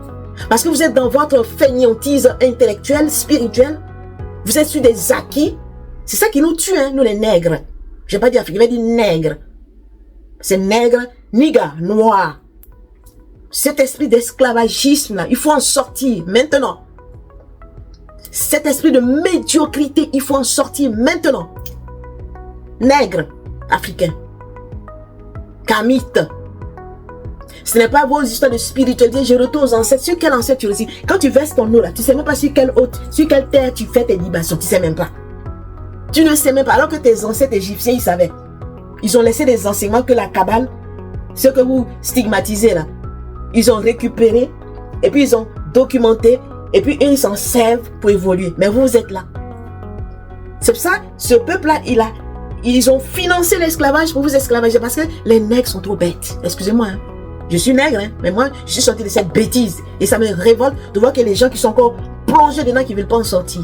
Parce que vous êtes dans votre fainéantise intellectuelle, spirituelle. Vous êtes sur des acquis. C'est ça qui nous tue, hein, nous les nègres. Je ne vais pas dire africain, je vais dire nègre. C'est nègre, niga, noir. Cet esprit d'esclavagisme là, il faut en sortir maintenant. Cet esprit de médiocrité, il faut en sortir maintenant. Nègre, africain. Kamite. Ce n'est pas vos histoires de spiritualité. Je retourne aux ancêtres. Sur quel ancêtre tu résides? Quand tu verses ton eau là, tu ne sais même pas sur quelle haute, sur quelle terre tu fais tes libations. Tu ne sais même pas. Tu ne sais même pas. Alors que tes ancêtres égyptiens, ils savaient. Ils ont laissé des enseignements que la Kabbale, ce que vous stigmatisez là, ils ont récupéré et puis ils ont documenté et puis ils s'en servent pour évoluer. Mais vous êtes là. C'est pour ça, ce peuple-là, ils ont financé l'esclavage pour vous esclavager parce que les nègres sont trop bêtes. Excusez-moi, hein. Je suis nègre, hein, mais moi, je suis sorti de cette bêtise. Et ça me révolte de voir que les gens qui sont encore plongés dedans, qui ne veulent pas en sortir.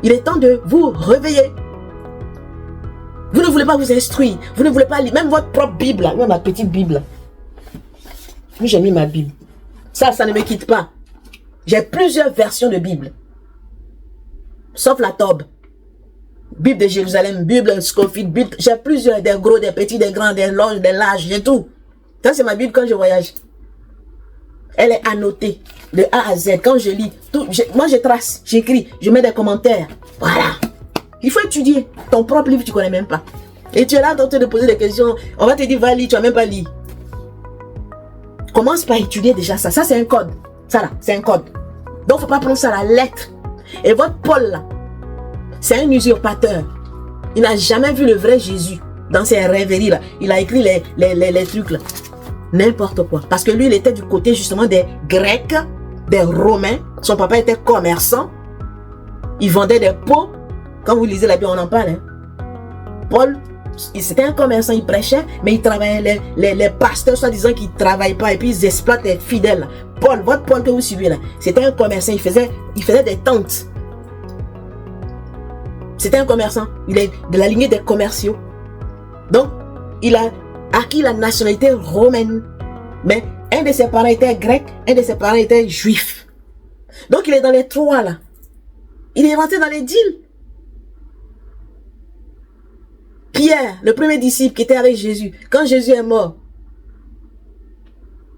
Il est temps de vous réveiller. Vous ne voulez pas vous instruire. Vous ne voulez pas lire même votre propre Bible, même ma petite Bible. Moi, j'ai mis ma Bible. Ça ne me quitte pas. J'ai plusieurs versions de Bible. Sauf la Tobe. Bible de Jérusalem, Bible Scofield, Bible, j'ai plusieurs, des gros, des petits, des grands, des longs, des larges, j'ai tout. Ça, c'est ma Bible quand je voyage. Elle est annotée de A à Z. Quand je lis, moi je trace, j'écris, je mets des commentaires. Voilà. Il faut étudier. Ton propre livre, tu ne connais même pas. Et tu es là en train de poser des questions. On va te dire, va lire, tu n'as même pas lu. Commence par étudier déjà ça. Ça, c'est un code. Ça là, c'est un code. Donc, il ne faut pas prendre ça à la lettre. Et votre Paul là, c'est un usurpateur. Il n'a jamais vu le vrai Jésus dans ses rêveries là. Il a écrit les trucs là. N'importe quoi. Parce que lui, il était du côté justement des Grecs, des Romains. Son papa était commerçant. Il vendait des pots. Quand vous lisez la Bible, on en parle. Hein. Paul, c'était un commerçant, il prêchait, mais il travaillait, les pasteurs soi-disant qu'ils ne travaillent pas et puis ils exploitent les fidèles. Paul, votre Paul que vous suivez là, c'était un commerçant, il faisait des tentes. C'était un commerçant, il est de la lignée des commerciaux. Donc, il a acquis la nationalité romaine. Mais un de ses parents était grec, un de ses parents était juif. Donc, il est dans les trois là. Il est rentré dans les deals. Pierre, le premier disciple qui était avec Jésus, quand Jésus est mort,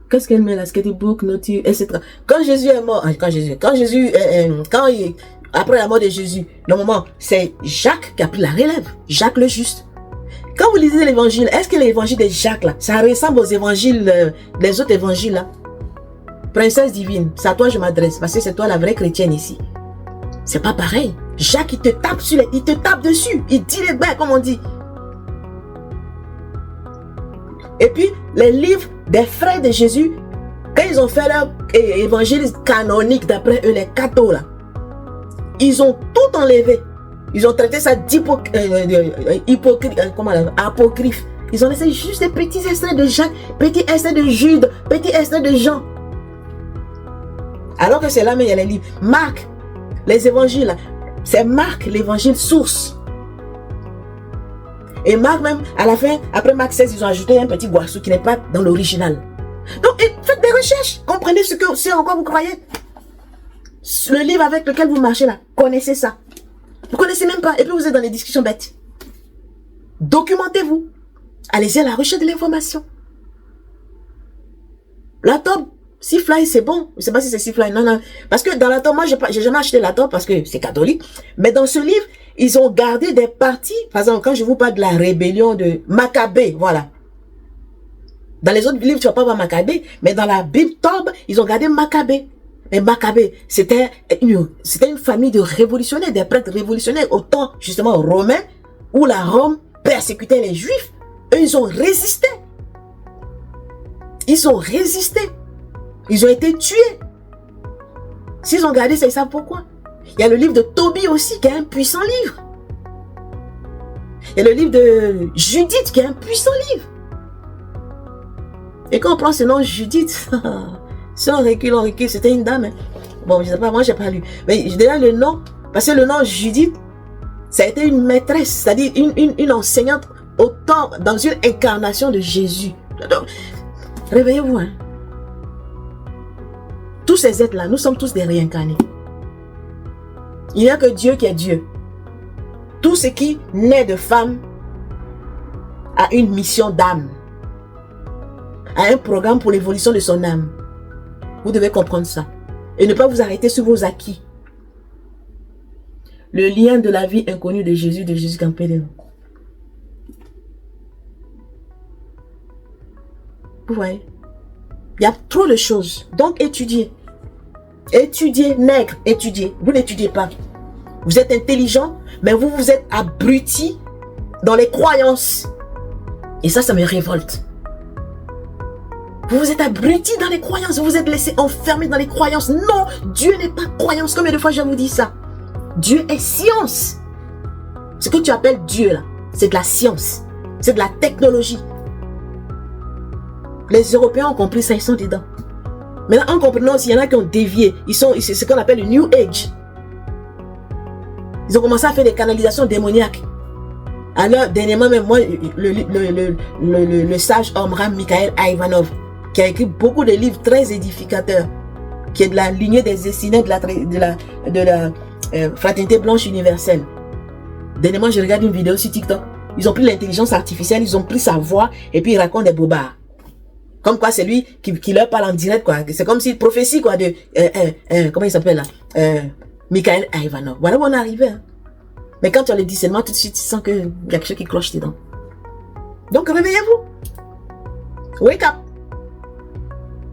qu'est-ce qu'elle met là? Book, notice, etc. Quand Jésus est mort, après la mort de Jésus, normalement, c'est Jacques qui a pris la relève. Jacques le juste. Quand vous lisez l'évangile, est-ce que l'évangile de Jacques là, ça ressemble aux évangiles, les autres évangiles là? Princesse divine, c'est à toi que je m'adresse, parce que c'est toi la vraie chrétienne ici. C'est pas pareil. Jacques, il te tape il te tape dessus. Il dit les bains, comme on dit. Et puis, les livres des frères de Jésus, quand ils ont fait leur évangile canonique, d'après eux, les cathos là, ils ont tout enlevé. Ils ont traité ça apocryphe. Ils ont laissé juste des petits extraits de Jacques, petits extraits de Jude, petits extraits de Jean. Alors que c'est là, mais il y a les livres. Marc, les évangiles, c'est Marc l'évangile source. Et Marc même, à la fin, après Marc 16, ils ont ajouté un petit goissou qui n'est pas dans l'original. Donc, faites des recherches. Comprenez ce en quoi vous croyez. Le livre avec lequel vous marchez là, connaissez ça. Vous ne connaissez même pas. Et puis vous êtes dans les discussions bêtes. Documentez-vous. Allez-y à la recherche de l'information. La top, Sifly, c'est bon. Je ne sais pas si c'est Sifly. Non. Parce que dans la top, moi, j'ai jamais acheté la top parce que c'est catholique. Mais dans ce livre, ils ont gardé des parties. Par exemple, quand je vous parle de la rébellion de Maccabée, voilà. Dans les autres livres, tu ne vas pas voir Maccabée. Mais dans la Bible Tob, ils ont gardé Maccabée. Et Maccabée, c'était une famille de révolutionnaires, des prêtres révolutionnaires au temps, justement, romain, où la Rome persécutait les Juifs. Eux, ils ont résisté. Ils ont résisté. Ils ont été tués. S'ils ont gardé ça, ils savent pourquoi. Il y a le livre de Tobie aussi, qui est un puissant livre. Il y a le livre de Judith, qui est un puissant livre. Et quand on prend ce nom Judith, si on recule, c'était une dame. Hein. Bon, je ne sais pas, moi, je n'ai pas lu. Mais déjà, le nom, parce que le nom Judith, ça a été une maîtresse, c'est-à-dire une enseignante autant dans une incarnation de Jésus. Donc, réveillez-vous. Hein. Tous ces êtres-là, nous sommes tous des réincarnés. Il n'y a que Dieu qui est Dieu. Tout ce qui naît de femme a une mission d'âme, a un programme pour l'évolution de son âme. Vous devez comprendre ça. Et ne pas vous arrêter sur vos acquis. Le lien de la vie inconnue de Jésus Campbell. Vous voyez? Il y a trop de choses. Donc, étudiez. Étudiez, nègre, étudiez. Vous n'étudiez pas. Vous êtes intelligent, mais vous êtes abruti dans les croyances. Et ça me révolte. Vous vous êtes abruti dans les croyances. Vous vous êtes laissé enfermer dans les croyances. Non, Dieu n'est pas croyance. Combien de fois je vous dis ça? Dieu est science. Ce que tu appelles Dieu là, c'est de la science. C'est de la technologie. Les Européens ont compris ça, ils sont dedans. Maintenant, en comprenant aussi, il y en a qui ont dévié. C'est ce qu'on appelle le New Age. Ils ont commencé à faire des canalisations démoniaques. Alors, dernièrement, même moi, le sage homme Ram Mikhaël Ivanov, qui a écrit beaucoup de livres très édificateurs, qui est de la lignée des Esséniens de la fraternité blanche universelle. Dernièrement, je regarde une vidéo sur TikTok. Ils ont pris l'intelligence artificielle, ils ont pris sa voix et puis ils racontent des bobards. Comme quoi, c'est lui qui leur parle en direct, quoi. C'est comme si prophétie, quoi, de, comment il s'appelle, là? Michael Ivanov. Voilà où on est arrivé, hein. Mais quand tu as le discernement, tout de suite, tu sens qu'il y a quelque chose qui cloche dedans. Donc, réveillez-vous. Wake up.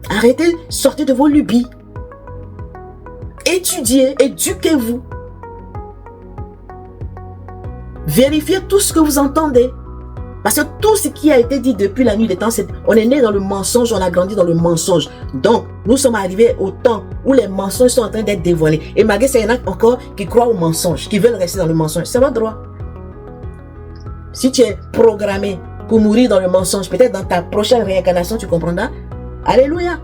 Arrêtez, sortez de vos lubies. Étudiez, éduquez-vous. Vérifiez tout ce que vous entendez. Parce que tout ce qui a été dit depuis la nuit des temps, on est né dans le mensonge, on a grandi dans le mensonge. Donc, nous sommes arrivés au temps où les mensonges sont en train d'être dévoilés. Et malgré ça, il y en a encore qui croient au mensonge, qui veulent rester dans le mensonge. C'est votre droit. Si tu es programmé pour mourir dans le mensonge, peut-être dans ta prochaine réincarnation, tu comprendras. Alléluia.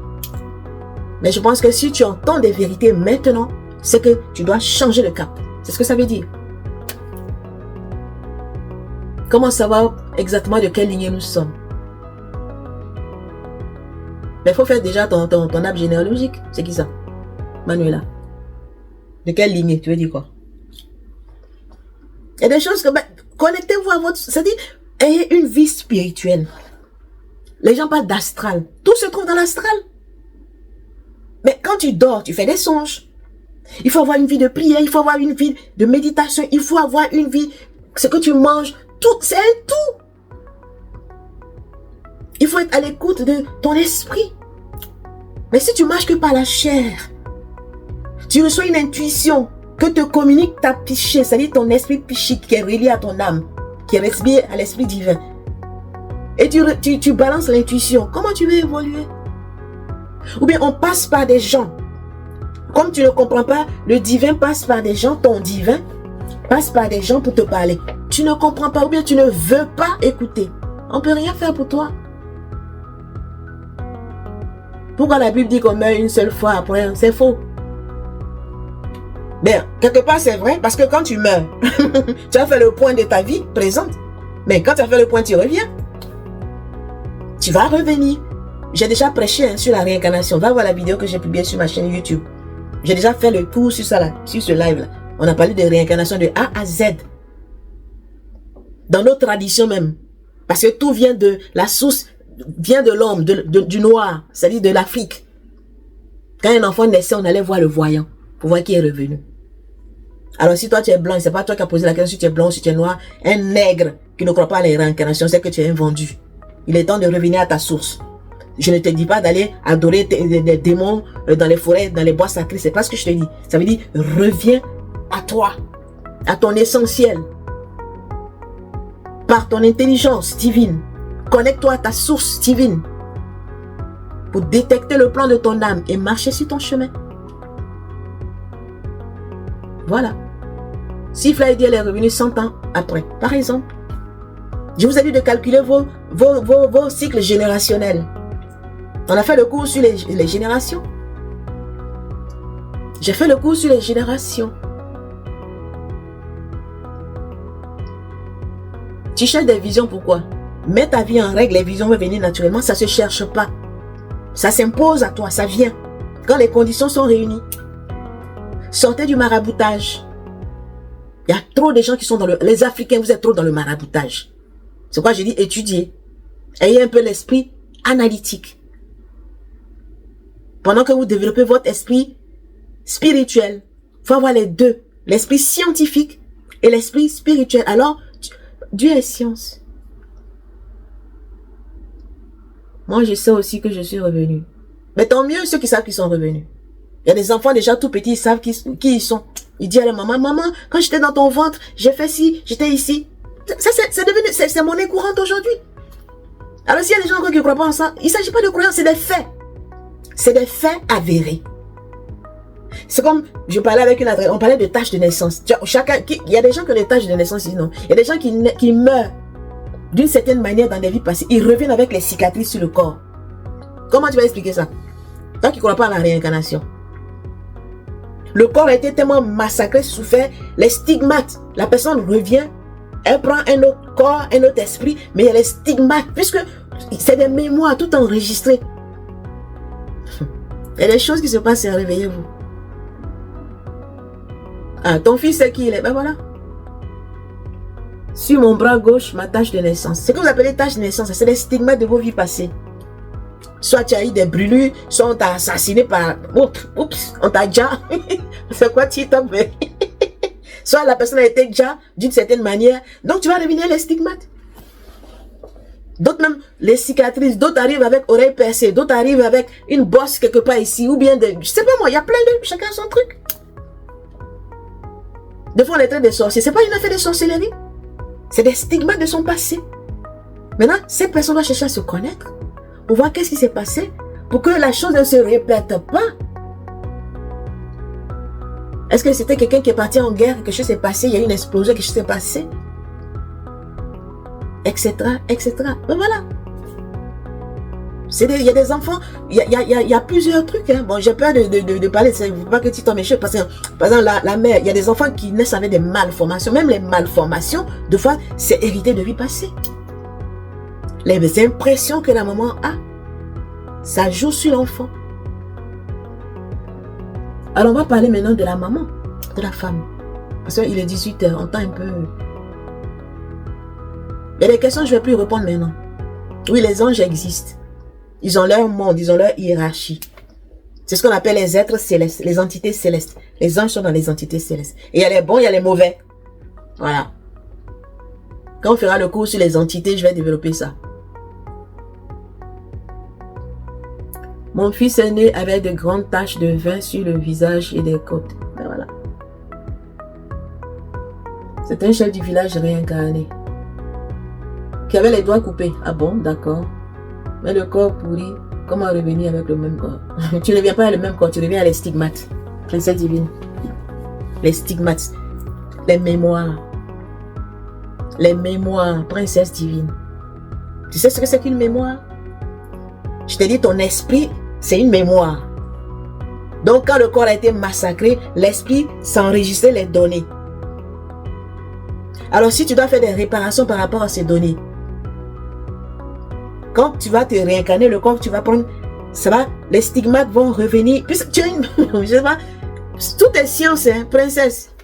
Mais je pense que si tu entends des vérités maintenant, c'est que tu dois changer de cap. C'est ce que ça veut dire. Comment savoir exactement de quelle lignée nous sommes? Mais il faut faire déjà ton arbre généalogique. C'est qui ça? Manuela. De quelle lignée? Tu veux dire quoi? Il y a des choses que... connectez-vous à votre... C'est-à-dire, ayez une vie spirituelle. Les gens parlent d'astral. Tout se trouve dans l'astral. Mais quand tu dors, tu fais des songes. Il faut avoir une vie de prière. Il faut avoir une vie de méditation. Il faut avoir une vie... Ce que tu manges... Tout, c'est un tout. Il faut être à l'écoute de ton esprit. Mais si tu marches que par la chair, tu reçois une intuition que te communique ta psyché, c'est-à-dire ton esprit psychique qui est relié à ton âme, qui est relié à l'esprit divin. Et tu balances l'intuition. Comment tu veux évoluer? Ou bien on passe par des gens. Comme tu ne comprends pas, le divin passe par des gens, ton divin passe par des gens pour te parler. Tu ne comprends pas ou bien tu ne veux pas écouter. On ne peut rien faire pour toi. Pourquoi la Bible dit qu'on meurt une seule fois après? C'est faux. Bien, quelque part c'est vrai parce que quand tu meurs, tu as fait le point de ta vie présente. Mais quand tu as fait le point, tu reviens. Tu vas revenir. J'ai déjà prêché sur la réincarnation. Va voir la vidéo que j'ai publiée sur ma chaîne YouTube. J'ai déjà fait le cours sur ça là, sur ce live là. On a parlé de réincarnation de A à Z. Dans nos traditions même. Parce que tout vient de la source, vient de l'homme, du noir, c'est-à-dire de l'Afrique. Quand un enfant naissait, on allait voir le voyant pour voir qui est revenu. Alors si toi tu es blanc, c'est pas toi qui as posé la question si tu es blanc ou si tu es noir, un nègre qui ne croit pas à la réincarnation, c'est que tu es un vendu. Il est temps de revenir à ta source. Je ne te dis pas d'aller adorer des démons dans les forêts, dans les bois sacrés, c'est pas ce que je te dis. Ça veut dire, reviens à toi, à ton essentiel. Par ton intelligence divine, connecte-toi à ta source divine pour détecter le plan de ton âme et marcher sur ton chemin. Voilà. Si Flydiel est revenu 100 ans après, par exemple, je vous ai dit de calculer vos cycles générationnels. On a fait le cours sur les générations. J'ai fait le cours sur les générations. Tu cherches des visions, pourquoi? Mets ta vie en règle, les visions vont venir naturellement, ça ne se cherche pas. Ça s'impose à toi, ça vient. Quand les conditions sont réunies. Sortez du maraboutage. Il y a trop de gens qui sont dans le... Les Africains, vous êtes trop dans le maraboutage. C'est quoi je dis? Étudiez. Ayez un peu l'esprit analytique. Pendant que vous développez votre esprit spirituel, il faut avoir les deux. L'esprit scientifique et l'esprit spirituel. Alors, Dieu est science. Moi, je sais aussi que je suis revenu. Mais tant mieux ceux qui savent qu'ils sont revenus. Il y a des enfants déjà tout petits, ils savent qui ils sont. Ils disent à la maman, maman, quand j'étais dans ton ventre, j'ai fait ci, j'étais ici. Ça, c'est monnaie courante aujourd'hui. Alors s'il y a des gens qui ne croient pas en ça, il ne s'agit pas de croyance, c'est des faits. C'est des faits avérés. C'est comme, je parlais avec une adresse, on parlait de tâches de naissance. Il y a des gens qui ont des tâches de naissance, sinon. Il y a des gens qui meurent d'une certaine manière dans des vies passées. Ils reviennent avec les cicatrices sur le corps. Comment tu vas expliquer ça? Toi qui ne crois pas à la réincarnation. Le corps a été tellement massacré, souffert, les stigmates. La personne revient, elle prend un autre corps, un autre esprit, mais il y a les stigmates, puisque c'est des mémoires tout enregistrées. Il y a des choses qui se passent, réveillez-vous. Ah, ton fils c'est qui il est? Ben voilà. Sur mon bras gauche, ma tache de naissance. Ce que vous appelez tache de naissance, c'est les stigmates de vos vies passées. Soit tu as eu des brûlures, soit on t'a assassiné par... Oups, on t'a déjà... C'est quoi TikTok? Soit la personne a été déjà d'une certaine manière. Donc tu vas revenir les stigmates. D'autres même, les cicatrices. D'autres arrivent avec oreille percée. D'autres arrivent avec une bosse quelque part ici. Ou bien, je sais pas moi, il y a plein de... Chacun son truc. Des fois on est train de sorciers. C'est pas une affaire de sorcellerie. C'est des stigmates de son passé. Maintenant, cette personne doit chercher à se connaître pour voir qu'est-ce qui s'est passé, pour que la chose ne se répète pas. Est-ce que c'était quelqu'un qui est parti en guerre, quelque chose s'est passé, il y a eu une explosion, quelque chose s'est passé, etc., etc. Ben voilà. Il y a des enfants, il y a plusieurs trucs. Hein. Bon, j'ai peur de parler, il ne faut pas que tu tombes méchant, parce que, par exemple, la mère, il y a des enfants qui naissent avec des malformations. Même les malformations, deux fois, c'est hérité de vie passée. Les impressions que la maman a, ça joue sur l'enfant. Alors, on va parler maintenant de la maman, de la femme. Parce qu'il est 18h, on tend un peu... Il y a des questions que je ne vais plus répondre maintenant. Oui, les anges existent. Ils ont leur monde, ils ont leur hiérarchie. C'est ce qu'on appelle les êtres célestes, les entités célestes. Les anges sont dans les entités célestes. Et il y a les bons, il y a les mauvais. Voilà. Quand on fera le cours sur les entités, je vais développer ça. Mon fils est né avec de grandes taches de vin sur le visage et des côtes. Et voilà. C'est un chef du village réincarné. Qui avait les doigts coupés. Ah bon, d'accord. Mais le corps pourri, comment revenir avec le même corps? Tu ne reviens pas à le même corps, tu reviens à les stigmates. Princesse divine. Les stigmates. Les mémoires. Les mémoires, princesse divine. Tu sais ce que c'est qu'une mémoire? Je t'ai dit, ton esprit, c'est une mémoire. Donc, quand le corps a été massacré, l'esprit s'enregistrait les données. Alors, si tu dois faire des réparations par rapport à ces données, quand tu vas te réincarner, le corps que tu vas prendre, ça va, les stigmates vont revenir. Puisque tu as une, je sais pas, tout est science, hein, princesse.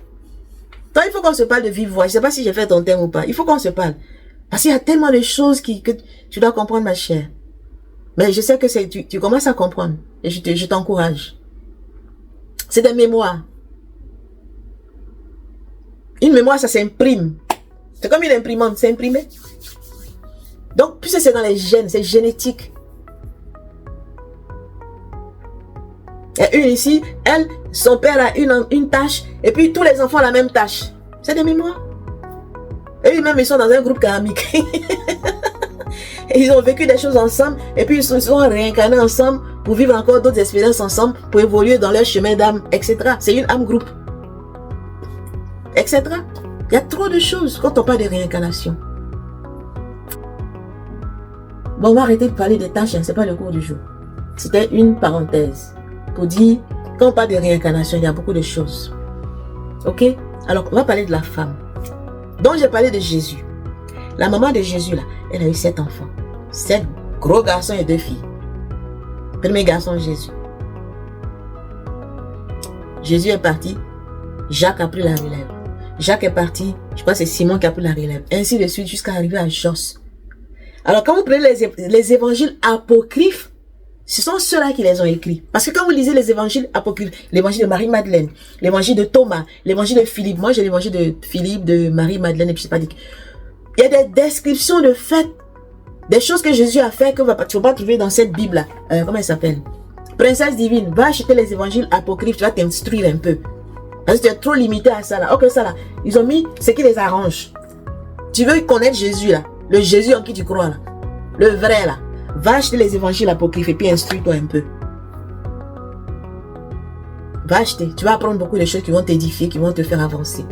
Toi, il faut qu'on se parle de vive voix. Je sais pas si j'ai fait ton thème ou pas. Il faut qu'on se parle. Parce qu'il y a tellement de choses que tu dois comprendre, ma chère. Mais je sais que tu commences à comprendre. Et je t'encourage. C'est des mémoires. Une mémoire, ça s'imprime. C'est comme une imprimante, c'est imprimé. Donc, puisque c'est dans les gènes, c'est génétique. Et une ici, elle, son père a une tâche, et puis tous les enfants ont la même tâche. C'est des mémoires. Et même ils sont dans un groupe karmique. Et ils ont vécu des choses ensemble, et puis ils se sont réincarnés ensemble pour vivre encore d'autres expériences ensemble, pour évoluer dans leur chemin d'âme, etc. C'est une âme groupe. Etc. Il y a trop de choses quand on parle de réincarnation. Bon, on va arrêter de parler des tâches, hein, c'est pas le cours du jour. C'était une parenthèse pour dire, quand on parle de réincarnation, il y a beaucoup de choses. Ok? Alors, on va parler de la femme. Donc, j'ai parlé de Jésus. La maman de Jésus, là, elle a eu 7 enfants. 7 gros garçons et 2 filles. Premier garçon, Jésus. Jésus est parti. Jacques a pris la relève. Jacques est parti. Je crois que c'est Simon qui a pris la relève. Ainsi de suite jusqu'à arriver à Jos. Alors, quand vous prenez les évangiles apocryphes, ce sont ceux-là qui les ont écrits. Parce que quand vous lisez les évangiles apocryphes, l'évangile de Marie-Madeleine, l'évangile de Thomas, l'évangile de Philippe, moi j'ai l'évangile de Philippe, de Marie-Madeleine, et puis je sais pas dit. Il y a des descriptions de faits, des choses que Jésus a fait que tu ne vas pas trouver dans cette Bible-là. Comment elle s'appelle? Princesse divine, va acheter les évangiles apocryphes, tu vas t'instruire un peu. Parce que tu es trop limité à ça là. Ok, ça là, ils ont mis ce qui les arrange. Tu veux connaître Jésus là, le Jésus en qui tu crois là, le vrai là. Va acheter les évangiles apocryphes et puis instruis-toi un peu. Va acheter. Tu vas apprendre beaucoup de choses qui vont t'édifier, qui vont te faire avancer.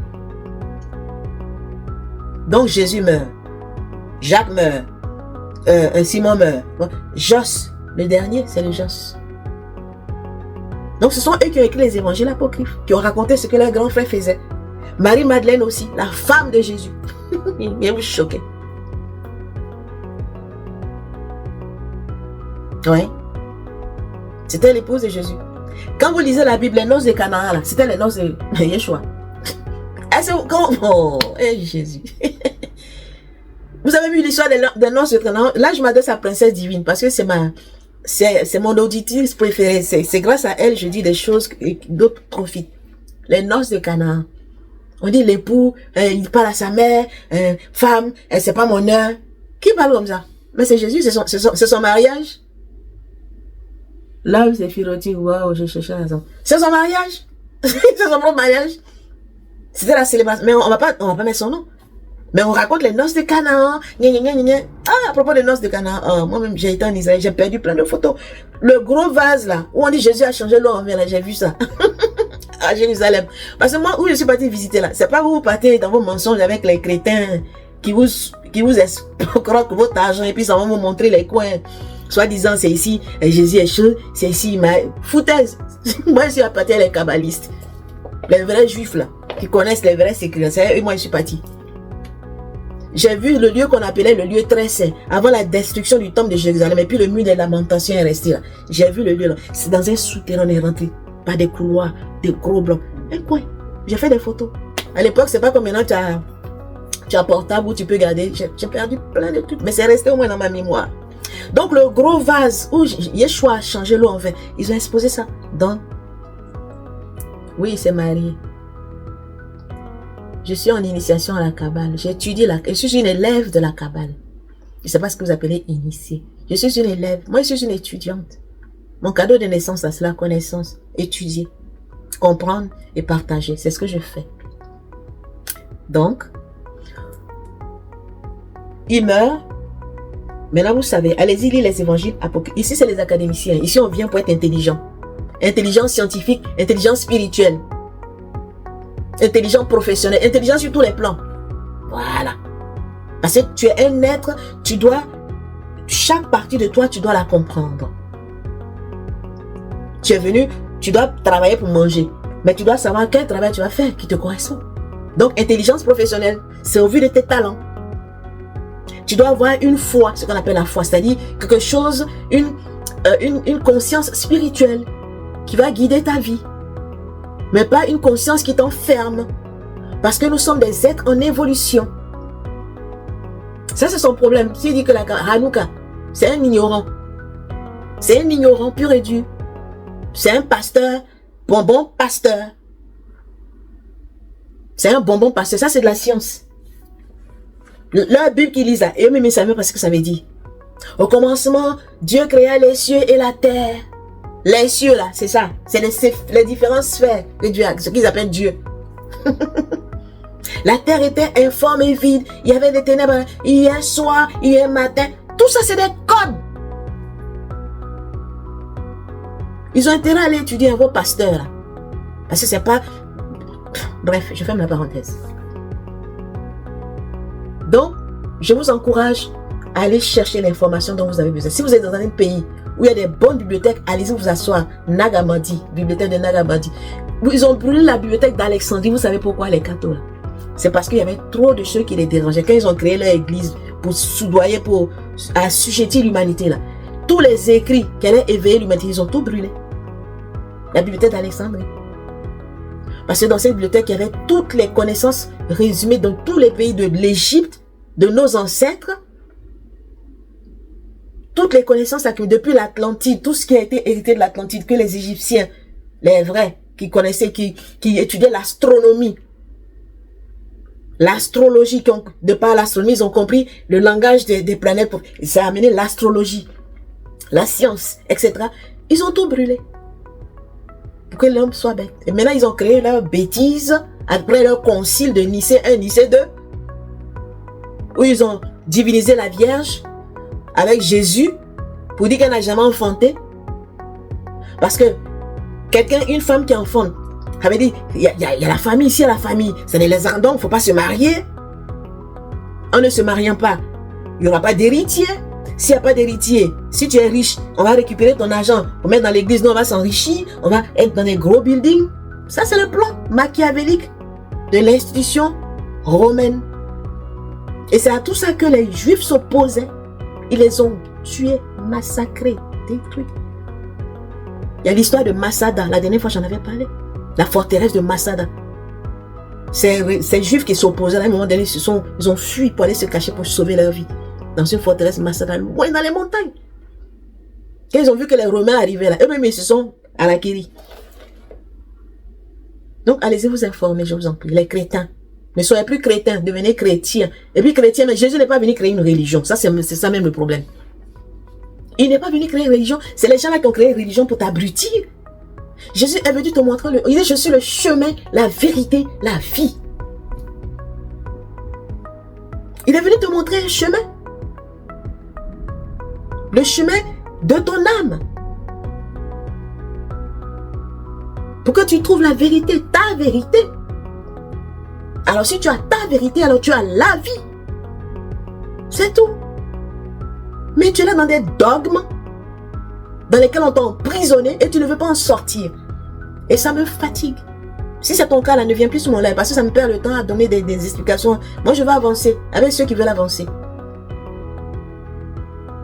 Donc Jésus meurt. Jacques meurt. Simon meurt. Jos, le dernier, c'est le Jos. Donc ce sont eux qui ont écrit les évangiles apocryphes, qui ont raconté ce que leur grand frère faisait. Marie-Madeleine aussi, la femme de Jésus. Il vient vous choquer. Oui. C'était l'épouse de Jésus. Quand vous lisez la Bible, les noces de Canaan, c'était les noces de Yeshua. Oh, Jésus. Vous avez vu l'histoire des noces de Cana? Là, je m'adresse à Princesse Divine parce que c'est mon auditrice préférée. C'est grâce à elle, je dis des choses et d'autres profitent. Les noces de Cana. On dit l'époux, il parle à sa mère, femme, c'est pas mon heure. Qui parle comme ça? Mais c'est Jésus, c'est son mariage. Là, c'est Firoti, waouh, je cherchais la zone. C'est son mariage. C'est son propre mariage. C'était la célébration. Mais on va pas mettre son nom. Mais on raconte les noces de Canaan. Ah, à propos des noces de Canaan, moi-même, j'ai été en Israël, j'ai perdu plein de photos. Le gros vase, là, où on dit Jésus a changé l'eau en vin, là, j'ai vu ça. À Jérusalem. Parce que moi, où je suis parti visiter, là, c'est pas où vous partez dans vos mensonges avec les crétins qui vous escroquent votre argent et puis ça va vous montrer les coins. Soit disant, c'est ici, Jésus est chaud, c'est ici, mais foutaise. Moi, je suis parti avec les kabbalistes. Les vrais juifs, là, qui connaissent les vrais secrets. C'est eux, moi, je suis parti. J'ai vu le lieu qu'on appelait le lieu très saint, avant la destruction du temple de Jérusalem, et puis le mur des lamentations est resté là. J'ai vu le lieu là. C'est dans un souterrain, on est rentré, par des couloirs, des gros blocs. Un coin. J'ai fait des photos. À l'époque, c'est pas comme maintenant, tu as portable où tu peux garder. J'ai perdu plein de trucs, mais c'est resté au moins dans ma mémoire. Donc, le gros vase où Yeshua a changé l'eau en vin, ils ont exposé ça dans... Oui, il s'est marié. Je suis en initiation à la Kabbale. J'ai étudié je suis une élève de la Kabbale. Je ne sais pas ce que vous appelez initié. Je suis une élève. Moi, je suis une étudiante. Mon cadeau de naissance, c'est la connaissance. Étudier, comprendre et partager. C'est ce que je fais. Donc, il meurt. Maintenant, vous savez, allez-y lire les évangiles apocryphes. Ici, c'est les académiciens. Ici, on vient pour être intelligent. Intelligence scientifique, intelligence spirituelle. Intelligent professionnel, intelligent sur tous les plans. Voilà. Parce que tu es un être, chaque partie de toi, tu dois la comprendre. Tu es venu, tu dois travailler pour manger. Mais tu dois savoir quel travail tu vas faire qui te correspond. Donc, intelligence professionnelle, c'est au vu de tes talents. Tu dois avoir une foi, ce qu'on appelle la foi, c'est-à-dire quelque chose, une conscience spirituelle qui va guider ta vie. Mais pas une conscience qui t'enferme. Parce que nous sommes des êtres en évolution. Ça, c'est son problème. S'il dit que la Hanouka, c'est un ignorant. C'est un ignorant pur et dur. C'est un pasteur, bonbon pasteur. C'est un bonbon pasteur. Ça, c'est de la science. Leur Bible qu'ils lisent là, et eux-mêmes, ils savent parce que ça veut dire. Au commencement, Dieu créa les cieux et la terre. Les cieux là, c'est ça. C'est les différentes sphères de Dieu, ce qu'ils appellent Dieu. La terre était informe et vide. Il y avait des ténèbres. Il y a un soir, il y a un matin. Tout ça, c'est des codes. Ils ont intérêt à aller étudier vos pasteurs là. Parce que c'est pas... Bref, je ferme la parenthèse. Donc, je vous encourage à aller chercher l'information dont vous avez besoin. Si vous êtes dans un pays où il y a des bonnes bibliothèques, allez-y vous asseoir. Nagamadi, bibliothèque de Nagamadi. Ils ont brûlé la bibliothèque d'Alexandrie. Vous savez pourquoi les cathos là? C'est parce qu'il y avait trop de choses qui les dérangeaient. Quand ils ont créé leur église pour soudoyer, pour assujettir l'humanité là, tous les écrits qui allaient éveiller l'humanité, ils ont tout brûlé. La bibliothèque d'Alexandrie. Parce que dans cette bibliothèque, il y avait toutes les connaissances résumées dans tous les pays de l'Égypte, de nos ancêtres. Toutes les connaissances depuis l'Atlantide, tout ce qui a été hérité de l'Atlantide, que les Égyptiens, les vrais, qui connaissaient, qui étudiaient l'astronomie, l'astrologie, de par l'astronomie, ils ont compris le langage des planètes, ça a amené l'astrologie, la science, etc. Ils ont tout brûlé pour que l'homme soit bête. Et maintenant, ils ont créé leur bêtise après leur concile de Nicée 1, Nicée 2, où ils ont divinisé la Vierge avec Jésus pour dire qu'elle n'a jamais enfanté. Parce que une femme qui enfante, ça veut dire il y a la famille, ici il y a la famille, ça n'est les ardents, il ne faut pas se marier. En ne se mariant pas, il n'y aura pas d'héritier. S'il n'y a pas d'héritier, si tu es riche, on va récupérer ton argent, on va mettre dans l'église, nous on va s'enrichir, on va être dans des gros buildings. Ça c'est le plan machiavélique de l'institution romaine. Et c'est à tout ça que les Juifs s'opposaient. Ils les ont tués, massacrés, détruits. Il y a l'histoire de Masada. La dernière fois, j'en avais parlé. La forteresse de Masada. Ces juifs qui s'opposaient à un moment donné, ils ont fui pour aller se cacher pour sauver leur vie. Dans une forteresse Masada, loin dans les montagnes. Quand ils ont vu que les Romains arrivaient là, eux-mêmes ils se sont à la guérie. Donc allez-y vous informer, je vous en prie. Les crétins. Ne soyez plus crétins, devenez chrétiens. Et puis chrétiens, mais Jésus n'est pas venu créer une religion. Ça, c'est ça même le problème. Il n'est pas venu créer une religion. C'est les gens là qui ont créé une religion pour t'abrutir. Jésus est venu te montrer, il dit, je suis le chemin, la vérité, la vie. Il est venu te montrer un chemin. Le chemin de ton âme. Pour que tu trouves la vérité, ta vérité. Alors si tu as ta vérité, alors tu as la vie. C'est tout. Mais tu es là dans des dogmes dans lesquels on t'a emprisonné et tu ne veux pas en sortir. Et ça me fatigue. Si c'est ton cas, là, ne viens plus sur mon live parce que ça me perd le temps à donner des explications. Moi, je vais avancer avec ceux qui veulent avancer.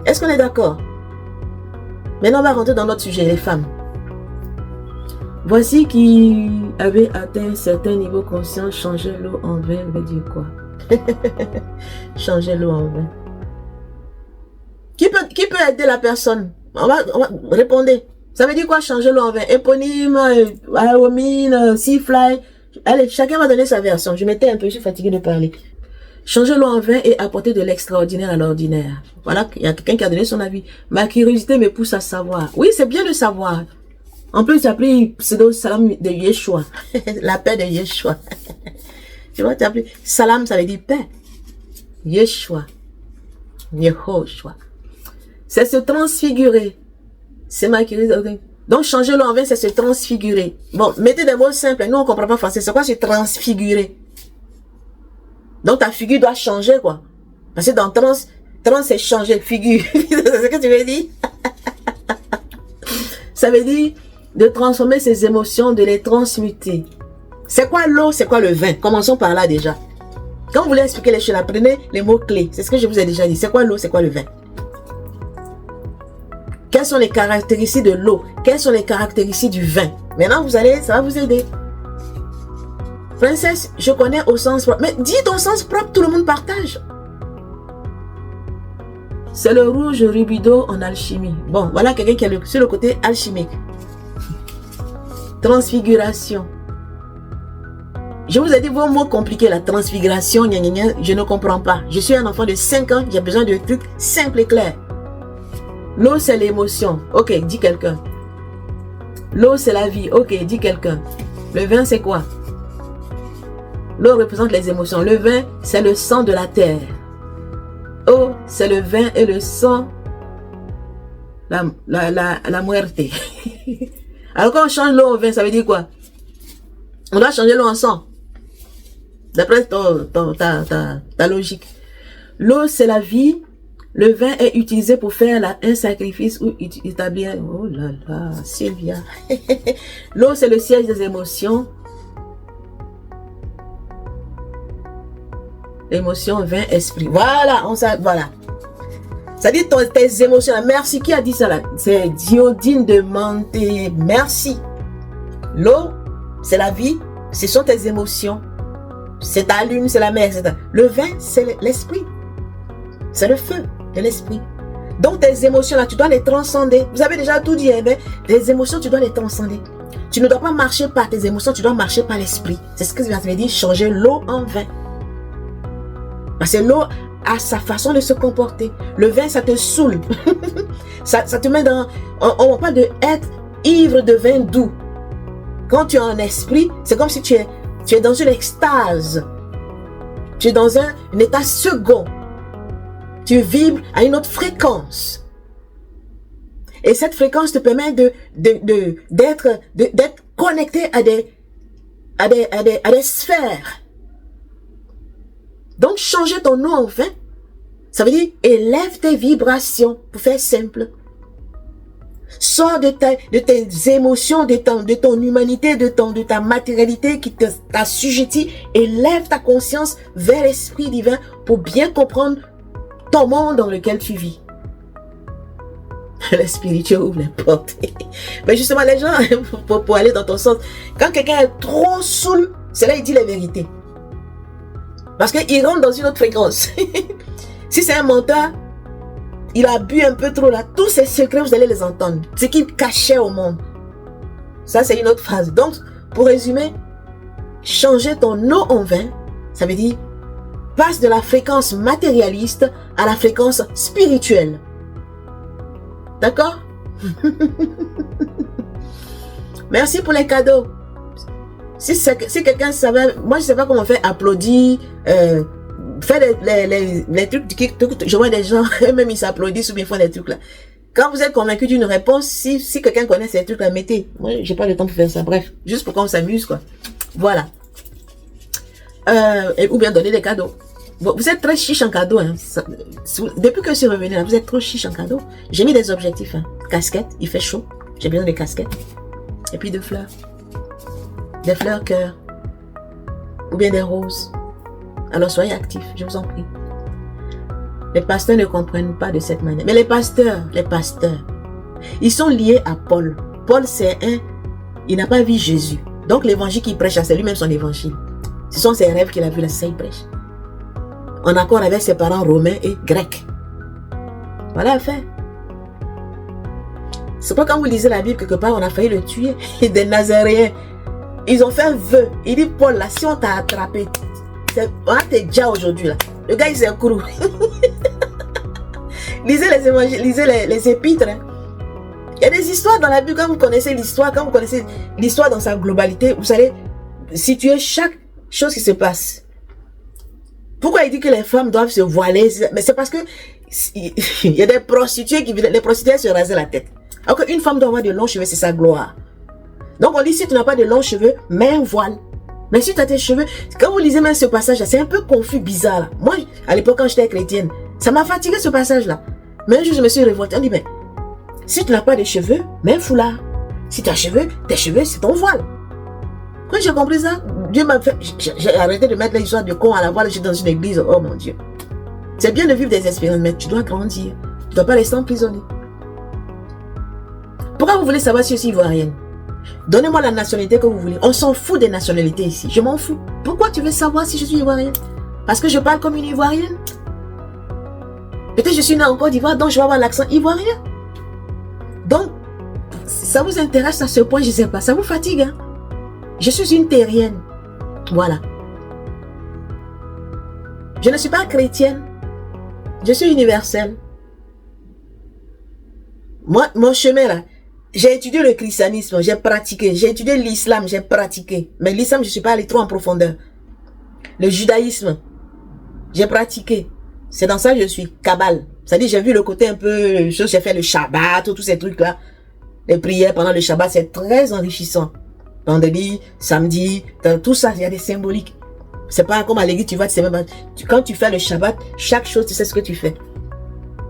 Est-ce qu'on est d'accord? Maintenant, on va rentrer dans notre sujet, les femmes. Voici qui avait atteint un certain niveau conscient, changer l'eau en vin, veut dire quoi? Changer l'eau en vin. Qui peut aider la personne? On va répondre. Ça veut dire quoi changer l'eau en vin? Éponyme, aéromine, sea-fly. Allez, chacun va donner sa version. Je m'étais un peu, je suis fatiguée de parler. Changer l'eau en vin et apporter de l'extraordinaire à l'ordinaire. Voilà, il y a quelqu'un qui a donné son avis. Ma curiosité me pousse à savoir. Oui, c'est bien de savoir. En plus, j'ai appelé pseudo salam de Yeshua. La paix de Yeshua. Tu vois, tu as appelé salam, ça veut dire paix. Yeshua. Yehoshua. C'est se transfigurer. C'est ma curiosité. Donc, changer l'eau en vin, c'est se transfigurer. Bon, mettez des mots simples. Nous, on ne comprend pas français. C'est quoi se transfigurer? Donc, ta figure doit changer, quoi. Parce que dans trans, c'est changer, figure. C'est ce que tu veux dire? Ça veut dire de transformer ses émotions, de les transmuter. C'est quoi l'eau, c'est quoi le vin? Commençons par là déjà. Quand vous voulez expliquer les choses, prenez les mots clés. C'est ce que je vous ai déjà dit. C'est quoi l'eau, c'est quoi le vin? Quelles sont les caractéristiques de l'eau? Quelles sont les caractéristiques du vin? Maintenant, vous allez, ça va vous aider. Princesse, je connais au sens propre. Mais dis ton sens propre, tout le monde partage. C'est le rouge rubido en alchimie. Bon, voilà quelqu'un qui est sur le côté alchimique. Transfiguration. Je vous ai dit vos mots compliqués, la transfiguration, gna gna gna, je ne comprends pas. Je suis un enfant de 5 ans, j'ai besoin de trucs simples et clairs. L'eau, c'est l'émotion. Ok, dis quelqu'un. L'eau, c'est la vie. Ok, dis quelqu'un. Le vin, c'est quoi? L'eau représente les émotions. Le vin, c'est le sang de la terre. Eau, c'est le vin et le sang. La muerte. Alors quand on change l'eau au vin, ça veut dire quoi? On doit changer l'eau en sang. D'après ta logique. L'eau, c'est la vie. Le vin est utilisé pour faire un sacrifice ou établir... Oh là là, Sylvia. L'eau, c'est le siège des émotions. Émotion, vin, esprit. Voilà, voilà. Ça dit tes émotions. Merci. Qui a dit ça là? C'est Diodine de Manté. Merci. L'eau, c'est la vie. Ce sont tes émotions. C'est ta lune, c'est la mer, etc. Le vin, c'est l'esprit. C'est le feu de l'esprit. Donc tes émotions là, tu dois les transcender. Vous avez déjà tout dit, hein? Les émotions, tu dois les transcender. Tu ne dois pas marcher par tes émotions, tu dois marcher par l'esprit. C'est ce que ça veut dire, changer l'eau en vin. Parce que l'eau a sa façon de se comporter. Le vin, ça te saoule. ça te met dans... On parle de être ivre de vin doux. Quand tu es en esprit, c'est comme si tu es dans une extase. Tu es dans un état second. Tu vibres à une autre fréquence. Et cette fréquence te permet d'être connecté à des sphères. Donc, changer ton eau en vin, ça veut dire élève tes vibrations, pour faire simple. Sors de tes émotions, de ton humanité, de ta matérialité qui t'assujettit. Élève ta conscience vers l'esprit divin pour bien comprendre ton monde dans lequel tu vis. Le spirituel ouvre les portes. Mais justement, les gens, pour aller dans ton sens, quand quelqu'un est trop saoul, c'est là il dit la vérité. Parce qu'il rentre dans une autre fréquence. Si c'est un menteur, il a bu un peu trop là. Tous ses secrets, vous allez les entendre. Ce qu'il cachait au monde. Ça, c'est une autre phrase. Donc, pour résumer, changer ton eau en vin, ça veut dire passe de la fréquence matérialiste à la fréquence spirituelle. D'accord? Merci pour les cadeaux. Si quelqu'un savait, moi je sais pas comment faire applaudir, faire les trucs, je vois des gens, eux-mêmes ils s'applaudissent ou bien font des trucs là. Quand vous êtes convaincu d'une réponse, si quelqu'un connaît ces trucs là, mettez. Moi j'ai pas le temps pour faire ça, bref, juste pour qu'on s'amuse quoi. Voilà. Ou bien donner des cadeaux. Vous êtes très chiche en cadeau. Hein. Depuis que je suis revenu là, vous êtes trop chiche en cadeau. J'ai mis des objectifs. Hein. Casquette, il fait chaud. J'ai besoin de casquettes. Et puis de fleurs. Des fleurs cœur. Ou bien des roses. Alors soyez actifs, je vous en prie. Les pasteurs ne comprennent pas de cette manière. Mais les pasteurs, ils sont liés à Paul. Paul, il n'a pas vu Jésus. Donc l'évangile qu'il prêche, c'est lui-même son évangile. Ce sont ses rêves qu'il a vus là, c'est ça il prêche. En accord avec ses parents romains et grecs. Voilà la fait. C'est pas quand vous lisez la Bible quelque part, on a failli le tuer. Des Nazaréens. Ils ont fait un vœu. Il dit, Paul, là, si on t'a attrapé, on a tes déjà aujourd'hui là. Le gars, il s'est couru. Lisez les évangiles, lisez les épîtres. Hein. Il y a des histoires dans la Bible. Quand vous connaissez l'histoire, quand vous connaissez l'histoire dans sa globalité, vous allez situer chaque chose qui se passe. Pourquoi il dit que les femmes doivent se voiler? Mais c'est parce que il y a des prostituées qui les prostituées se rasaient la tête. Alors qu'une femme doit avoir de longs cheveux, c'est sa gloire. Donc on dit si tu n'as pas de longs cheveux, mets un voile. Mais si tu as tes cheveux, quand vous lisez même ce passage-là, c'est un peu confus, bizarre. Là. Moi, à l'époque quand j'étais chrétienne, ça m'a fatigué ce passage-là. Mais un jour je me suis révoltée. On dit mais si tu n'as pas de cheveux, mets un foulard. Si tu as tes cheveux, c'est ton voile. Quand j'ai compris ça, Dieu m'a fait... J'ai arrêté de mettre les histoires de con à la voile. J'étais dans une église. Oh mon Dieu. C'est bien de vivre des expériences, mais tu dois grandir. Tu ne dois pas rester emprisonné. Pourquoi vous voulez savoir si je suis ivoirienne? Donnez-moi la nationalité que vous voulez. On s'en fout des nationalités ici. Je m'en fous. Pourquoi tu veux savoir si je suis ivoirienne? Parce que je parle comme une ivoirienne? Peut-être que je suis née en Côte d'Ivoire, donc je vais avoir l'accent ivoirien. Donc, ça vous intéresse à ce point, je ne sais pas. Ça vous fatigue, hein? Je suis une terrienne. Voilà. Je ne suis pas chrétienne. Je suis universelle. Moi, mon chemin là, j'ai étudié le christianisme, j'ai pratiqué. J'ai étudié l'islam, j'ai pratiqué. Mais l'islam, je ne suis pas allé trop en profondeur. Le judaïsme, j'ai pratiqué. C'est dans ça que je suis. Kabbale. C'est-à-dire, j'ai vu le côté un peu, j'ai fait le Shabbat, tous ces trucs-là. Les prières pendant le Shabbat, c'est très enrichissant. Vendredi, samedi, tout ça, il y a des symboliques. C'est pas comme à l'église, tu vas, quand tu fais le Shabbat, chaque chose, tu sais ce que tu fais.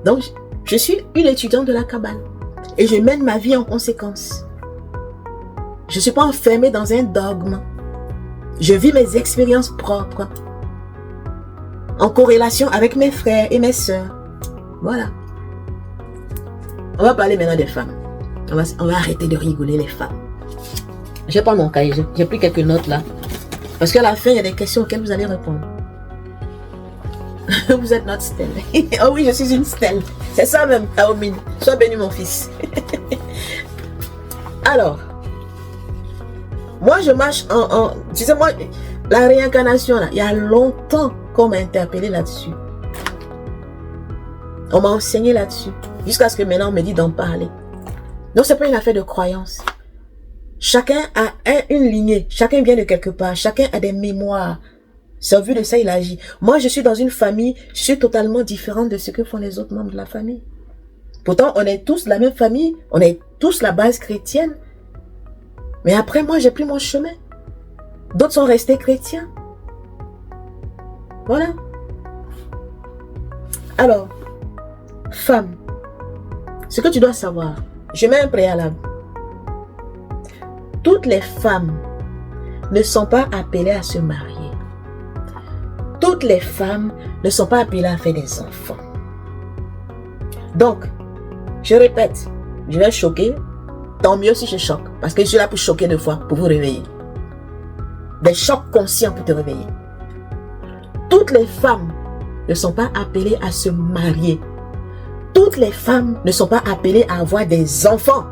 Donc, je suis une étudiante de la Kabbale. Et je mène ma vie en conséquence. Je ne suis pas enfermée dans un dogme. Je vis mes expériences propres. En corrélation avec mes frères et mes sœurs. Voilà. On va parler maintenant des femmes. On va arrêter de rigoler les femmes. Je vais prendre mon cahier. J'ai pris quelques notes là. Parce qu'à la fin, il y a des questions auxquelles vous allez répondre. Vous êtes notre stèle. Oh oui, je suis une stèle. C'est ça même, Aomine. Sois béni, mon fils. Alors, moi, je marche tu sais, moi, la réincarnation, là, il y a longtemps qu'on m'a interpellé là-dessus. On m'a enseigné là-dessus. Jusqu'à ce que maintenant, on me dit d'en parler. Donc, c'est pas une affaire de croyance. Chacun a une lignée. Chacun vient de quelque part. Chacun a des mémoires. C'est au vu de ça, il agit. Moi, je suis dans une famille, je suis totalement différente de ce que font les autres membres de la famille. Pourtant, on est tous la même famille, on est tous la base chrétienne. Mais après, moi, j'ai pris mon chemin. D'autres sont restés chrétiens. Voilà. Alors, femme, ce que tu dois savoir, je mets un préalable. Toutes les femmes ne sont pas appelées à se marier. Toutes les femmes ne sont pas appelées à faire des enfants. Donc, je répète, je vais choquer. Tant mieux si je choque. Parce que je suis là pour choquer 2 fois, pour vous réveiller. Des chocs conscients pour te réveiller. toutes les femmes ne sont pas appelées à se marier. Toutes les femmes ne sont pas appelées à avoir des enfants.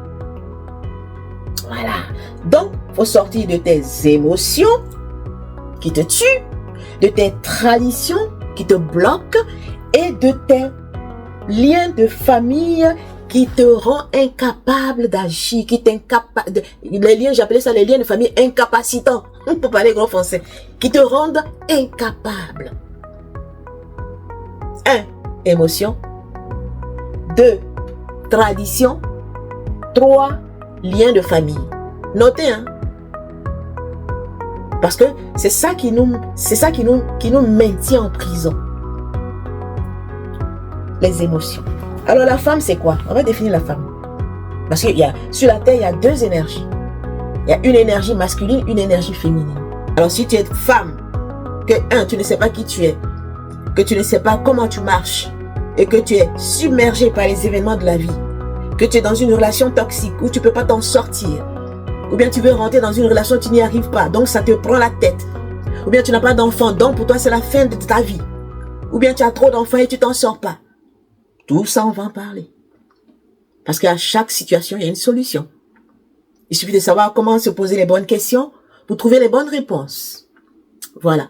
Voilà. Donc, il faut sortir de tes émotions qui te tuent, de tes traditions qui te bloquent et de tes liens de famille qui te rend incapable d'agir, les liens, j'appelais ça les liens de famille incapacitants, pour parler gros français, qui te rendent incapable. 1. Émotion. 2. Tradition. 3. Liens de famille. Notez, hein. Parce que c'est ça qui nous maintient en prison. Les émotions. Alors la femme, c'est quoi? On va définir la femme. Parce que sur la terre, il y a deux énergies. Il y a une énergie masculine, une énergie féminine. Alors si tu es femme, que tu ne sais pas qui tu es, que tu ne sais pas comment tu marches, et que tu es submergé par les événements de la vie, que tu es dans une relation toxique où tu ne peux pas t'en sortir, ou bien tu veux rentrer dans une relation, tu n'y arrives pas, donc ça te prend la tête, ou bien tu n'as pas d'enfant, donc pour toi c'est la fin de ta vie, ou bien tu as trop d'enfants et tu t'en sors pas. Tout ça, on va en parler. Parce qu'à chaque situation, il y a une solution. Il suffit de savoir comment se poser les bonnes questions pour trouver les bonnes réponses. Voilà.